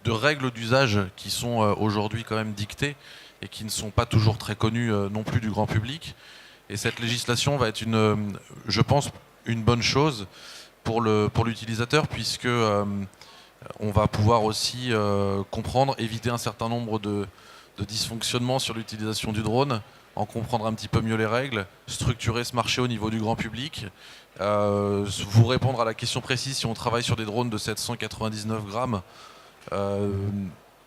de règles d'usage qui sont aujourd'hui quand même dictées et qui ne sont pas toujours très connues non plus du grand public. Et cette législation va être je pense, une bonne chose pour l'utilisateur, puisque on va pouvoir aussi comprendre, éviter un certain nombre de dysfonctionnements sur l'utilisation du drone, en comprendre un petit peu mieux les règles, structurer ce marché au niveau du grand public, vous répondre à la question précise si on travaille sur des drones de 799 grammes.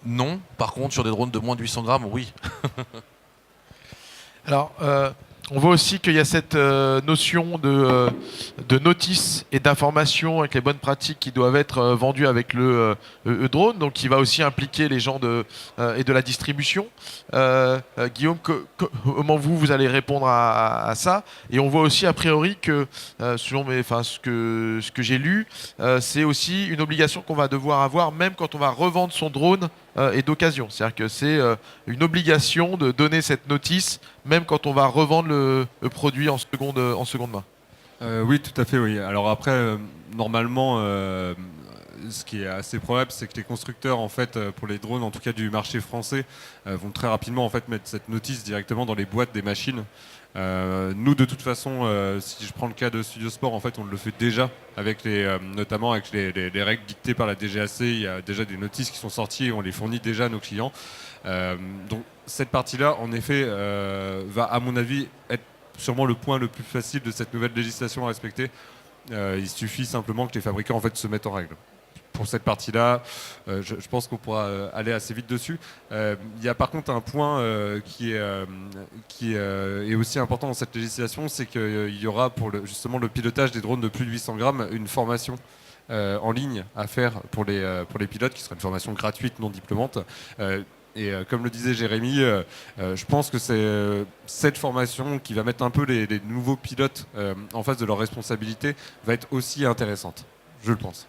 Non, par contre sur des drones de moins de 800 grammes, oui. Alors, on voit aussi qu'il y a cette notion de notice et d'information avec les bonnes pratiques qui doivent être vendues avec le drone, donc qui va aussi impliquer les gens et de la distribution. Guillaume, comment vous allez répondre à ça? Et on voit aussi a priori que, selon ce que j'ai lu, c'est aussi une obligation qu'on va devoir avoir même quand on va revendre son drone et d'occasion. C'est-à-dire que c'est une obligation de donner cette notice même quand on va revendre le produit en seconde main. Oui, tout à fait, oui. Alors après, normalement, ce qui est assez probable, c'est que les constructeurs, en fait, pour les drones, en tout cas du marché français, vont très rapidement en fait mettre cette notice directement dans les boîtes des machines. Nous, de toute façon, si je prends le cas de Studio Sport, en fait, on le fait déjà, notamment avec les règles dictées par la DGAC. Il y a déjà des notices qui sont sorties et on les fournit déjà à nos clients. Donc cette partie-là, en effet, va, à mon avis, être sûrement le point le plus facile de cette nouvelle législation à respecter. Il suffit simplement que les fabricants en fait, se mettent en règle. Pour cette partie-là, je pense qu'on pourra aller assez vite dessus. Il y a par contre un point qui est aussi important dans cette législation, c'est qu'il y aura pour justement le pilotage des drones de plus de 800 grammes une formation en ligne à faire pour les pilotes, qui sera une formation gratuite, non diplômante. Et comme le disait Jérémy, je pense que c'est cette formation qui va mettre un peu les nouveaux pilotes en face de leurs responsabilités va être aussi intéressante, je le pense.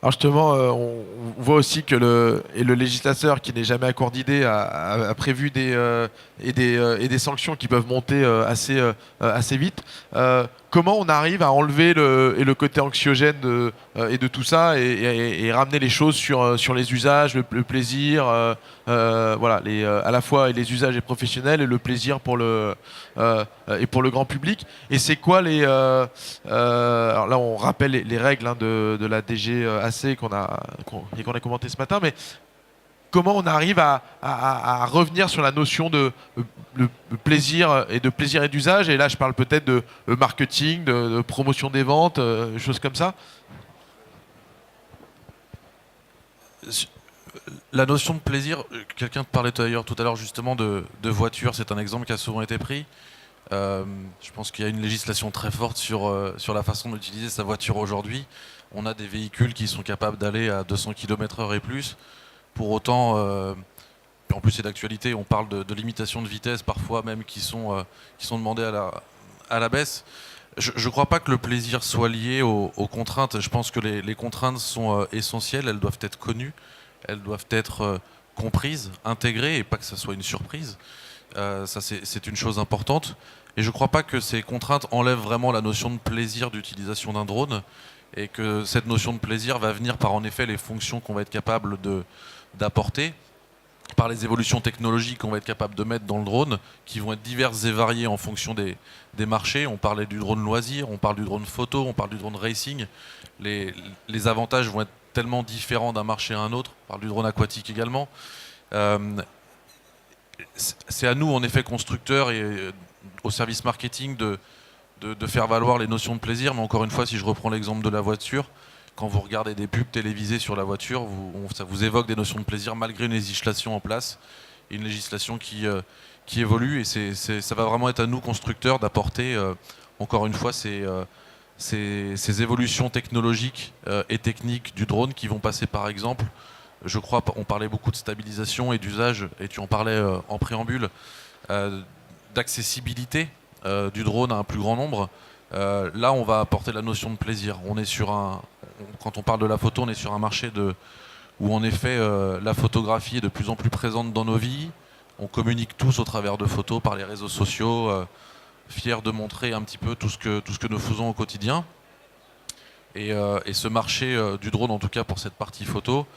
Alors justement, on voit aussi que le législateur, qui n'est jamais à court d'idées, a prévu des sanctions qui peuvent monter assez vite. comment on arrive à enlever le côté anxiogène et de tout ça et ramener les choses sur les usages, le plaisir, voilà, à la fois les usages et professionnels et le plaisir pour et pour le grand public. Et c'est quoi alors là on rappelle les règles hein, de la DGAC qu'on a commenté ce matin, mais comment on arrive à revenir sur la notion de plaisir et d'usage. Et là, je parle peut-être de marketing, de promotion des ventes, choses comme ça. La notion de plaisir, quelqu'un parlait d'ailleurs tout à l'heure justement de voiture, c'est un exemple qui a souvent été pris. Je pense qu'il y a une législation très forte sur la façon d'utiliser sa voiture aujourd'hui. On a des véhicules qui sont capables d'aller à 200 km/h et plus. Pour autant, en plus c'est d'actualité, on parle de limitation de vitesse parfois même qui sont demandées à la baisse. Je ne crois pas que le plaisir soit lié aux contraintes. Je pense que les contraintes sont essentielles, elles doivent être connues, elles doivent être comprises, intégrées et pas que ça soit une surprise. Ça c'est une chose importante. Et je ne crois pas que ces contraintes enlèvent vraiment la notion de plaisir d'utilisation d'un drone et que cette notion de plaisir va venir par en effet les fonctions qu'on va être capable d'apporter, par les évolutions technologiques qu'on va être capable de mettre dans le drone, qui vont être diverses et variées en fonction des marchés. On parlait du drone loisir, on parle du drone photo, on parle du drone racing. Les avantages vont être tellement différents d'un marché à un autre. On parle du drone aquatique également. C'est à nous, en effet, constructeurs et au service marketing de faire valoir les notions de plaisir. Mais encore une fois, si je reprends l'exemple de la voiture, quand vous regardez des pubs télévisées sur la voiture, ça vous évoque des notions de plaisir malgré une législation en place, et une législation qui évolue. Et ça va vraiment être à nous, constructeurs, d'apporter, encore une fois, ces évolutions technologiques et techniques du drone qui vont passer par exemple, je crois, on parlait beaucoup de stabilisation et d'usage, et tu en parlais en préambule, d'accessibilité du drone à un plus grand nombre. Là, on va apporter la notion de plaisir. Quand on parle de la photo, on est sur un marché où en effet la photographie est de plus en plus présente dans nos vies. On communique tous au travers de photos par les réseaux sociaux, fiers de montrer un petit peu tout ce que nous faisons au quotidien. Et ce marché du drone, en tout cas pour cette partie photo,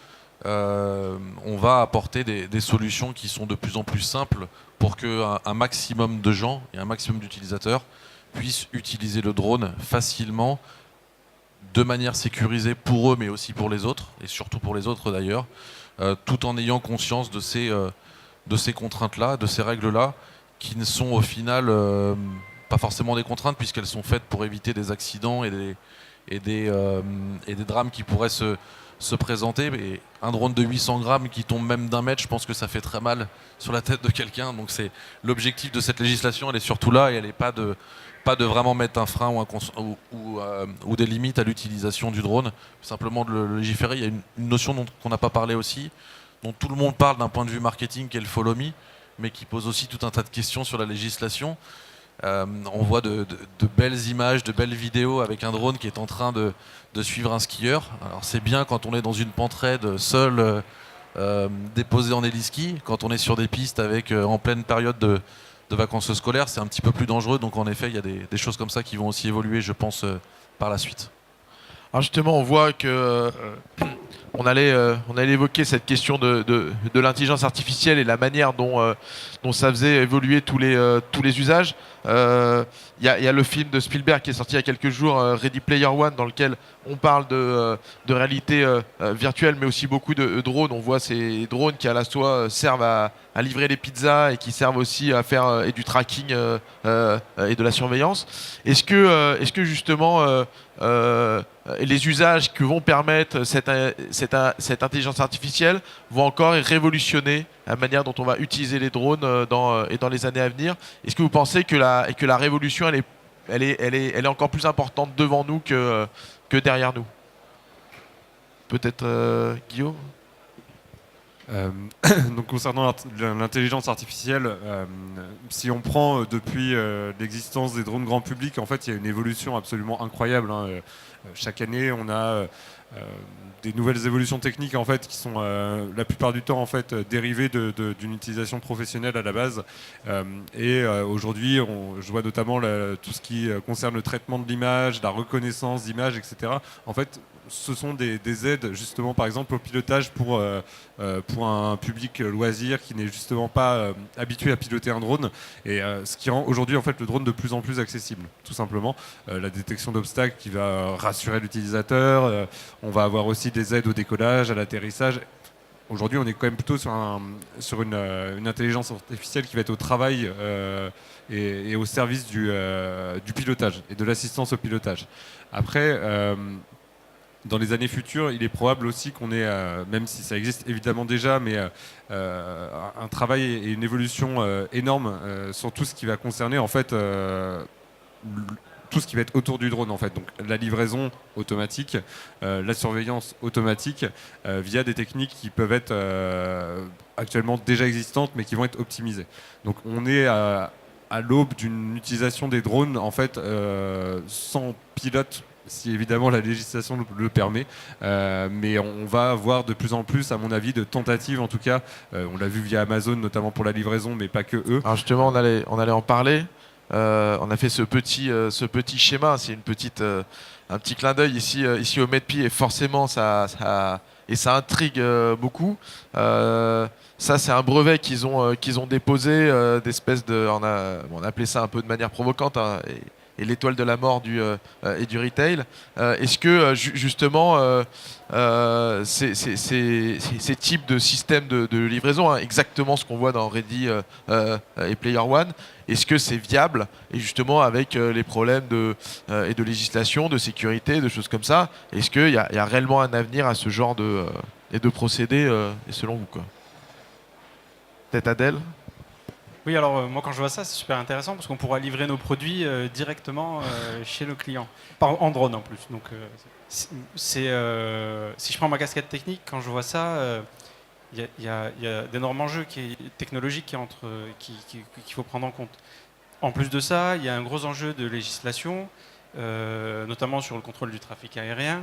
on va apporter des solutions qui sont de plus en plus simples pour qu'un maximum de gens et un maximum d'utilisateurs puissent utiliser le drone facilement, de manière sécurisée pour eux mais aussi pour les autres, et surtout pour les autres d'ailleurs, tout en ayant conscience de ces contraintes-là, de ces règles-là, qui ne sont au final pas forcément des contraintes puisqu'elles sont faites pour éviter des accidents et des drames qui pourraient se présenter. Et un drone de 800 grammes qui tombe même d'1 mètre, je pense que ça fait très mal sur la tête de quelqu'un. Donc c'est l'objectif de cette législation, elle est surtout là, et elle n'est pas de vraiment mettre un frein ou des limites à l'utilisation du drone, simplement de le légiférer. Il y a une notion qu'on n'a pas parlé aussi, dont tout le monde parle d'un point de vue marketing, qui est le follow me, mais qui pose aussi tout un tas de questions sur la législation. On voit de belles images, de belles vidéos avec un drone qui est en train de suivre un skieur. Alors c'est bien quand on est dans une pente raide, seul, déposé en héliski. Quand on est sur des pistes en pleine période de vacances scolaires, c'est un petit peu plus dangereux. Donc en effet, il y a des choses comme ça qui vont aussi évoluer, je pense, par la suite. Alors justement, on voit que on allait évoquer cette question de l'intelligence artificielle et la manière dont ça faisait évoluer tous les usages. Il y a le film de Spielberg qui est sorti il y a quelques jours, Ready Player One, dans lequel on parle de réalité virtuelle, mais aussi beaucoup de drones. On voit ces drones qui à la fois servent à livrer les pizzas et qui servent aussi à faire du tracking et de la surveillance. Est-ce que justement les usages que vont permettre cette intelligence artificielle vont encore révolutionner la manière dont on va utiliser les drones dans les années à venir? Est-ce que vous pensez que la révolution elle est encore plus importante devant nous que derrière nous? Peut-être Guillaume? Donc concernant l'intelligence artificielle, si on prend depuis l'existence des drones grand public, en fait il y a une évolution absolument incroyable. Chaque année on a des nouvelles évolutions techniques en fait qui sont la plupart du temps en fait dérivées d'une utilisation professionnelle à la base. Aujourd'hui, je vois notamment tout ce qui concerne le traitement de l'image, la reconnaissance d'image, etc. En fait, ce sont des aides justement par exemple au pilotage pour un public loisir qui n'est justement pas habitué à piloter un drone, et ce qui rend aujourd'hui en fait le drone de plus en plus accessible, tout simplement. La détection d'obstacles qui va rassurer l'utilisateur, on va avoir aussi des aides au décollage, à l'atterrissage. Aujourd'hui, on est quand même plutôt sur une intelligence artificielle qui va être au travail et au service du pilotage et de l'assistance au pilotage. Après, dans les années futures, il est probable aussi qu'on ait, même si ça existe évidemment déjà, mais un travail et une évolution énorme sur tout ce qui va concerner en fait tout ce qui va être autour du drone en fait. Donc la livraison automatique, la surveillance automatique via des techniques qui peuvent être actuellement déjà existantes mais qui vont être optimisées. Donc on est à l'aube d'une utilisation des drones en fait sans pilote, si évidemment la législation le permet, mais on va voir de plus en plus, à mon avis, de tentatives en tout cas. On l'a vu via Amazon notamment pour la livraison, mais pas que eux. Alors justement, on allait en parler. On a fait ce petit schéma, c'est un petit clin d'œil ici au Medpi, et forcément ça intrigue beaucoup. Ça, c'est un brevet qu'ils ont déposé, d'espèce de, on a appelé ça un peu de manière provocante, hein, et l'étoile de la mort et du retail. Est-ce que justement ces types de systèmes de livraison, hein, exactement ce qu'on voit dans Ready et Player One, est-ce que c'est viable, et justement avec les problèmes et de législation, de sécurité, de choses comme ça, est-ce qu'il y a réellement un avenir à ce genre de procédés, et selon vous quoi? Peut-être Adèle? Oui, alors moi quand je vois ça, c'est super intéressant parce qu'on pourra livrer nos produits directement chez nos clients, en drone en plus. Donc, si je prends ma casquette technique, quand je vois ça, il y a d'énormes enjeux technologiques qu'il faut prendre en compte. En plus de ça, il y a un gros enjeu de législation, notamment sur le contrôle du trafic aérien,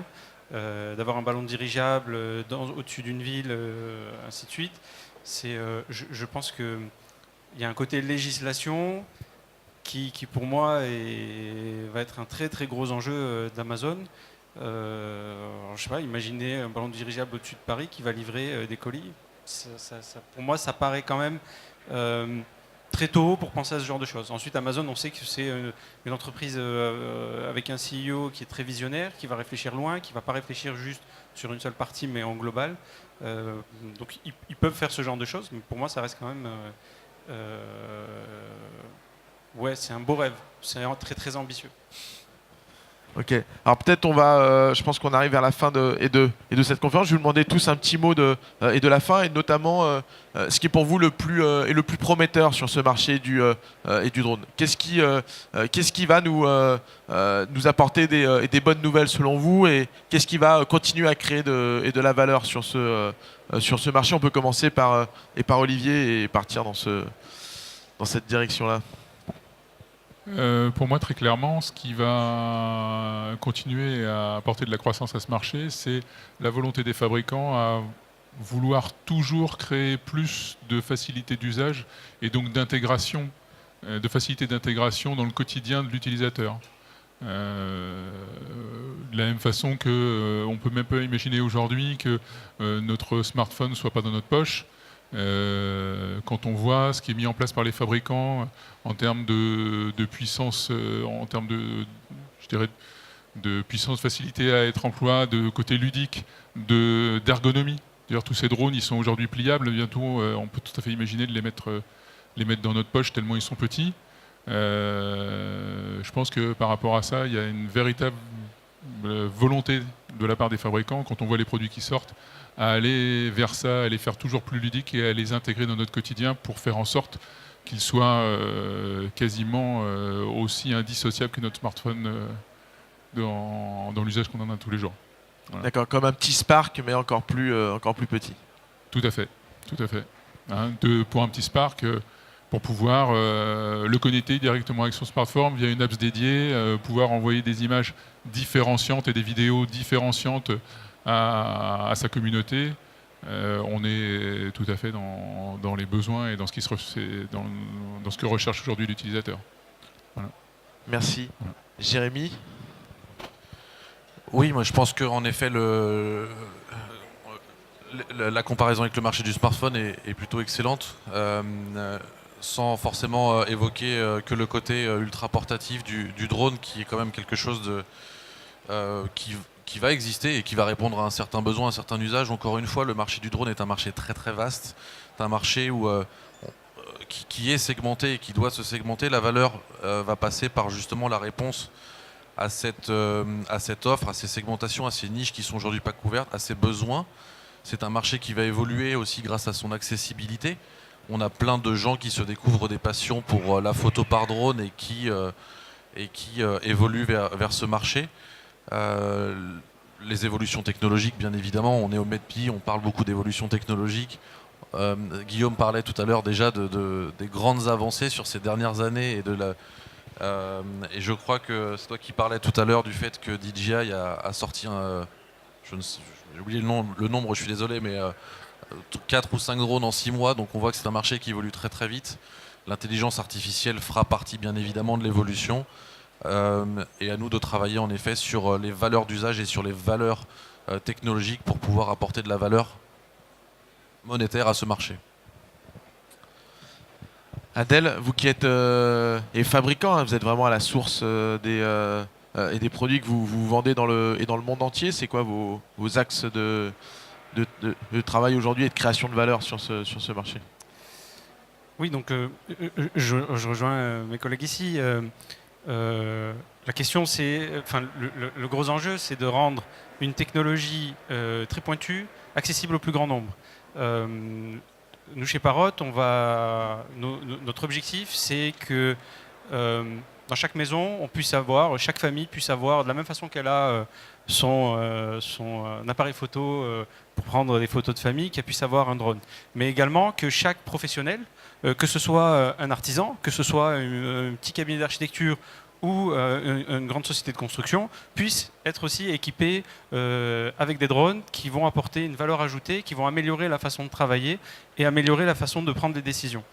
d'avoir un ballon dirigeable au-dessus d'une ville, ainsi de suite. Je pense que il y a un côté législation qui pour moi va être un très très gros enjeu d'Amazon. Je sais pas, imaginez un ballon dirigeable au-dessus de Paris qui va livrer des colis. Pour moi, ça paraît quand même très tôt pour penser à ce genre de choses. Ensuite, Amazon, on sait que c'est une entreprise avec un CEO qui est très visionnaire, qui va réfléchir loin, qui ne va pas réfléchir juste sur une seule partie, mais en global. Donc, ils peuvent faire ce genre de choses, mais pour moi, ça reste quand même... ouais, c'est un beau rêve, c'est très très ambitieux. Ok. Alors peut-être je pense qu'on arrive vers la fin de cette conférence. Je vais vous demander tous un petit mot de la fin, et notamment ce qui est pour vous le plus prometteur sur ce marché du drone. Qu'est-ce qui va nous apporter des bonnes nouvelles selon vous, et qu'est-ce qui va continuer à créer de la valeur sur ce marché? On peut commencer par Olivier et partir dans cette direction-là. Pour moi, très clairement, ce qui va continuer à apporter de la croissance à ce marché, c'est la volonté des fabricants à vouloir toujours créer plus de facilité d'usage et donc d'intégration, de facilité d'intégration dans le quotidien de l'utilisateur. De la même façon qu'on peut même pas imaginer aujourd'hui que notre smartphone ne soit pas dans notre poche. Quand on voit ce qui est mis en place par les fabricants en termes de puissance, en termes de puissance, facilité à être employé, de côté ludique, d'ergonomie. D'ailleurs, tous ces drones, ils sont aujourd'hui pliables. Bientôt, on peut tout à fait imaginer de les mettre dans notre poche tellement ils sont petits. Je pense que par rapport à ça, il y a une véritable volonté de la part des fabricants, quand on voit les produits qui sortent, à aller vers ça, à les faire toujours plus ludiques et à les intégrer dans notre quotidien pour faire en sorte qu'ils soient quasiment aussi indissociables que notre smartphone dans l'usage qu'on en a tous les jours. Voilà. D'accord, comme un petit Spark, mais encore plus petit. Tout à fait, tout à fait. Hein, pour un petit Spark, pour pouvoir le connecter directement avec son smartphone via une app dédiée, pouvoir envoyer des images différenciantes et des vidéos différenciantes à sa communauté, on est tout à fait dans les besoins et dans ce que recherche aujourd'hui l'utilisateur. Voilà. Merci. Voilà. Jérémy? Oui, moi je pense qu'en effet la comparaison avec le marché du smartphone est plutôt excellente, sans forcément évoquer que le côté ultra portatif du drone, qui est quand même quelque chose qui va exister et qui va répondre à un certain besoin, à un certain usage. Encore une fois, le marché du drone est un marché très très vaste. C'est un marché qui est segmenté et qui doit se segmenter. La valeur va passer par justement la réponse à cette offre, à ces segmentations, à ces niches qui sont aujourd'hui pas couvertes, à ces besoins. C'est un marché qui va évoluer aussi grâce à son accessibilité. On a plein de gens qui se découvrent des passions pour la photo par drone et qui évoluent vers ce marché. Les évolutions technologiques, bien évidemment, on est au MEDPI, on parle beaucoup d'évolutions technologiques. Guillaume parlait tout à l'heure déjà des grandes avancées sur ces dernières années et je crois que c'est toi qui parlais tout à l'heure du fait que DJI a sorti j'ai oublié le nombre, je suis désolé, mais 4 ou 5 drones en 6 mois, donc on voit que c'est un marché qui évolue très très vite. L'intelligence artificielle fera partie bien évidemment de l'évolution. Et à nous de travailler en effet sur les valeurs d'usage et sur les valeurs technologiques pour pouvoir apporter de la valeur monétaire à ce marché. Adèle, vous qui êtes fabricant, hein, vous êtes vraiment à la source et des produits que vous vendez dans le monde entier. C'est quoi vos axes de travail aujourd'hui et de création de valeur sur ce marché? Oui, donc je rejoins mes collègues ici. La question, c'est, le gros enjeu, c'est de rendre une technologie très pointue accessible au plus grand nombre. Nous, chez Parrot, notre objectif, c'est que dans chaque maison, chaque famille puisse avoir, de la même façon qu'elle a son appareil photo pour prendre des photos de famille, qu'elle puisse avoir un drone. Mais également que chaque professionnel, que ce soit un artisan, que ce soit un petit cabinet d'architecture ou une grande société de construction, puisse être aussi équipé avec des drones qui vont apporter une valeur ajoutée, qui vont améliorer la façon de travailler et améliorer la façon de prendre des décisions.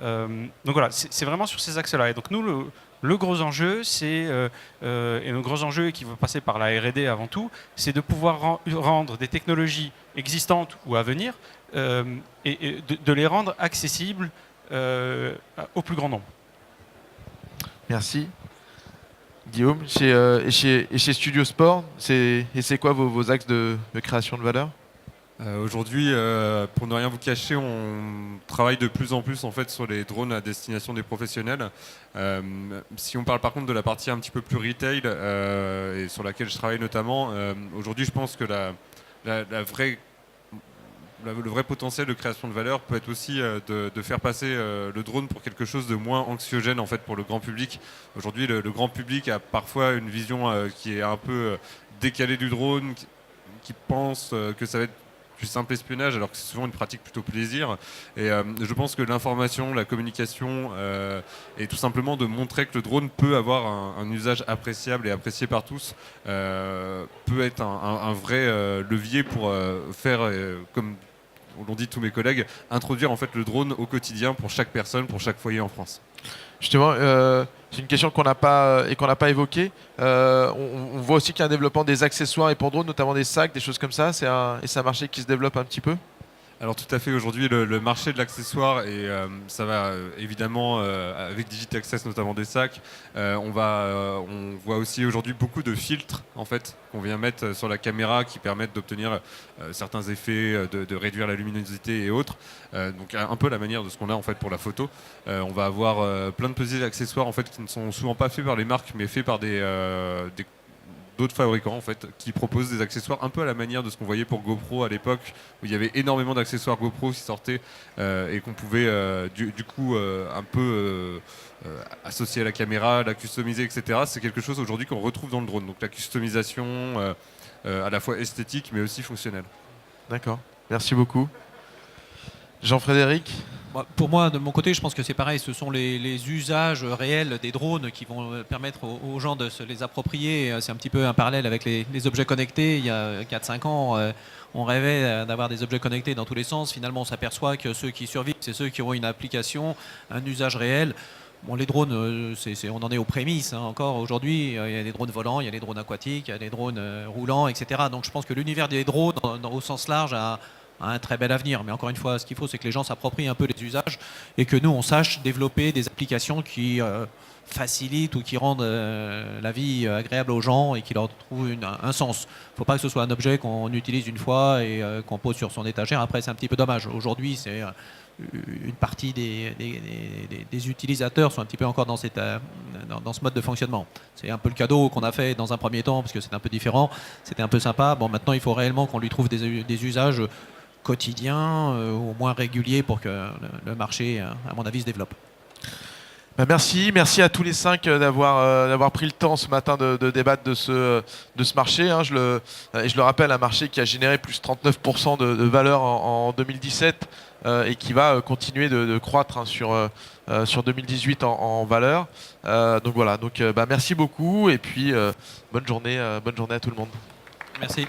Donc voilà, c'est vraiment sur ces axes-là. Et donc nous, le gros enjeu, et le gros enjeu qui va passer par la R&D avant tout, c'est de pouvoir rendre des technologies existantes ou à venir et de les rendre accessibles au plus grand nombre. Merci. Guillaume, chez Studio Sport, c'est quoi vos axes de création de valeur? Aujourd'hui, pour ne rien vous cacher, on travaille de plus en plus en fait sur les drones à destination des professionnels. Si on parle par contre de la partie un petit peu plus retail et sur laquelle je travaille notamment, aujourd'hui je pense que le vrai potentiel de création de valeur peut être aussi de faire passer le drone pour quelque chose de moins anxiogène en fait pour le grand public. Aujourd'hui, le grand public a parfois une vision qui est un peu décalée du drone, qui pense que ça va être du simple espionnage, alors que c'est souvent une pratique plutôt plaisir. Et je pense que l'information, la communication, et tout simplement de montrer que le drone peut avoir un usage appréciable et apprécié par tous, peut être un vrai levier pour faire, comme l'ont dit tous mes collègues, introduire en fait le drone au quotidien pour chaque personne, pour chaque foyer en France. Justement, c'est une question qu'on n'a pas évoquée. On voit aussi qu'il y a un développement des accessoires et pour drones, notamment des sacs, des choses comme ça. C'est un marché qui se développe un petit peu. Alors tout à fait, aujourd'hui le marché de l'accessoire, et ça va évidemment avec Digital Access, notamment des sacs, on voit aussi aujourd'hui beaucoup de filtres en fait, qu'on vient mettre sur la caméra qui permettent d'obtenir certains effets, de réduire la luminosité et autres. Donc un peu la manière de ce qu'on a en fait pour la photo. On va avoir plein de petits accessoires en fait, qui ne sont souvent pas faits par les marques mais faits par d'autres fabricants en fait, qui proposent des accessoires un peu à la manière de ce qu'on voyait pour GoPro à l'époque, où il y avait énormément d'accessoires GoPro qui sortaient et qu'on pouvait du coup un peu associer à la caméra, la customiser, etc. C'est quelque chose aujourd'hui qu'on retrouve dans le drone. Donc la customisation à la fois esthétique mais aussi fonctionnelle. D'accord, merci beaucoup. Jean-Frédéric? Pour moi, de mon côté, je pense que c'est pareil. Ce sont les usages réels des drones qui vont permettre aux gens de se les approprier. C'est un petit peu un parallèle avec les objets connectés. Il y a 4-5 ans, on rêvait d'avoir des objets connectés dans tous les sens. Finalement, on s'aperçoit que ceux qui survivent, c'est ceux qui ont une application, un usage réel. Bon, les drones, on en est aux prémices encore aujourd'hui. Il y a des drones volants, il y a des drones aquatiques, il y a des drones roulants, etc. Donc je pense que l'univers des drones, au sens large, a un très bel avenir. Mais encore une fois, ce qu'il faut, c'est que les gens s'approprient un peu les usages et que nous, on sache développer des applications qui facilitent ou qui rendent la vie agréable aux gens et qui leur trouvent un sens. Il ne faut pas que ce soit un objet qu'on utilise une fois et qu'on pose sur son étagère. Après, c'est un petit peu dommage. Aujourd'hui, c'est une partie des utilisateurs sont un petit peu encore dans ce mode de fonctionnement. C'est un peu le cadeau qu'on a fait dans un premier temps parce que c'était un peu différent, c'était un peu sympa. Bon, maintenant, il faut réellement qu'on lui trouve des usages quotidiens, au moins réguliers, pour que le marché, à mon avis, se développe. Merci à tous les 5 d'avoir pris le temps ce matin de débattre de ce marché. Je le rappelle, un marché qui a généré plus 39% de valeur en 2017 et qui va continuer de croître sur 2018 en valeur. Donc voilà, merci beaucoup et puis bonne journée à tout le monde. Merci.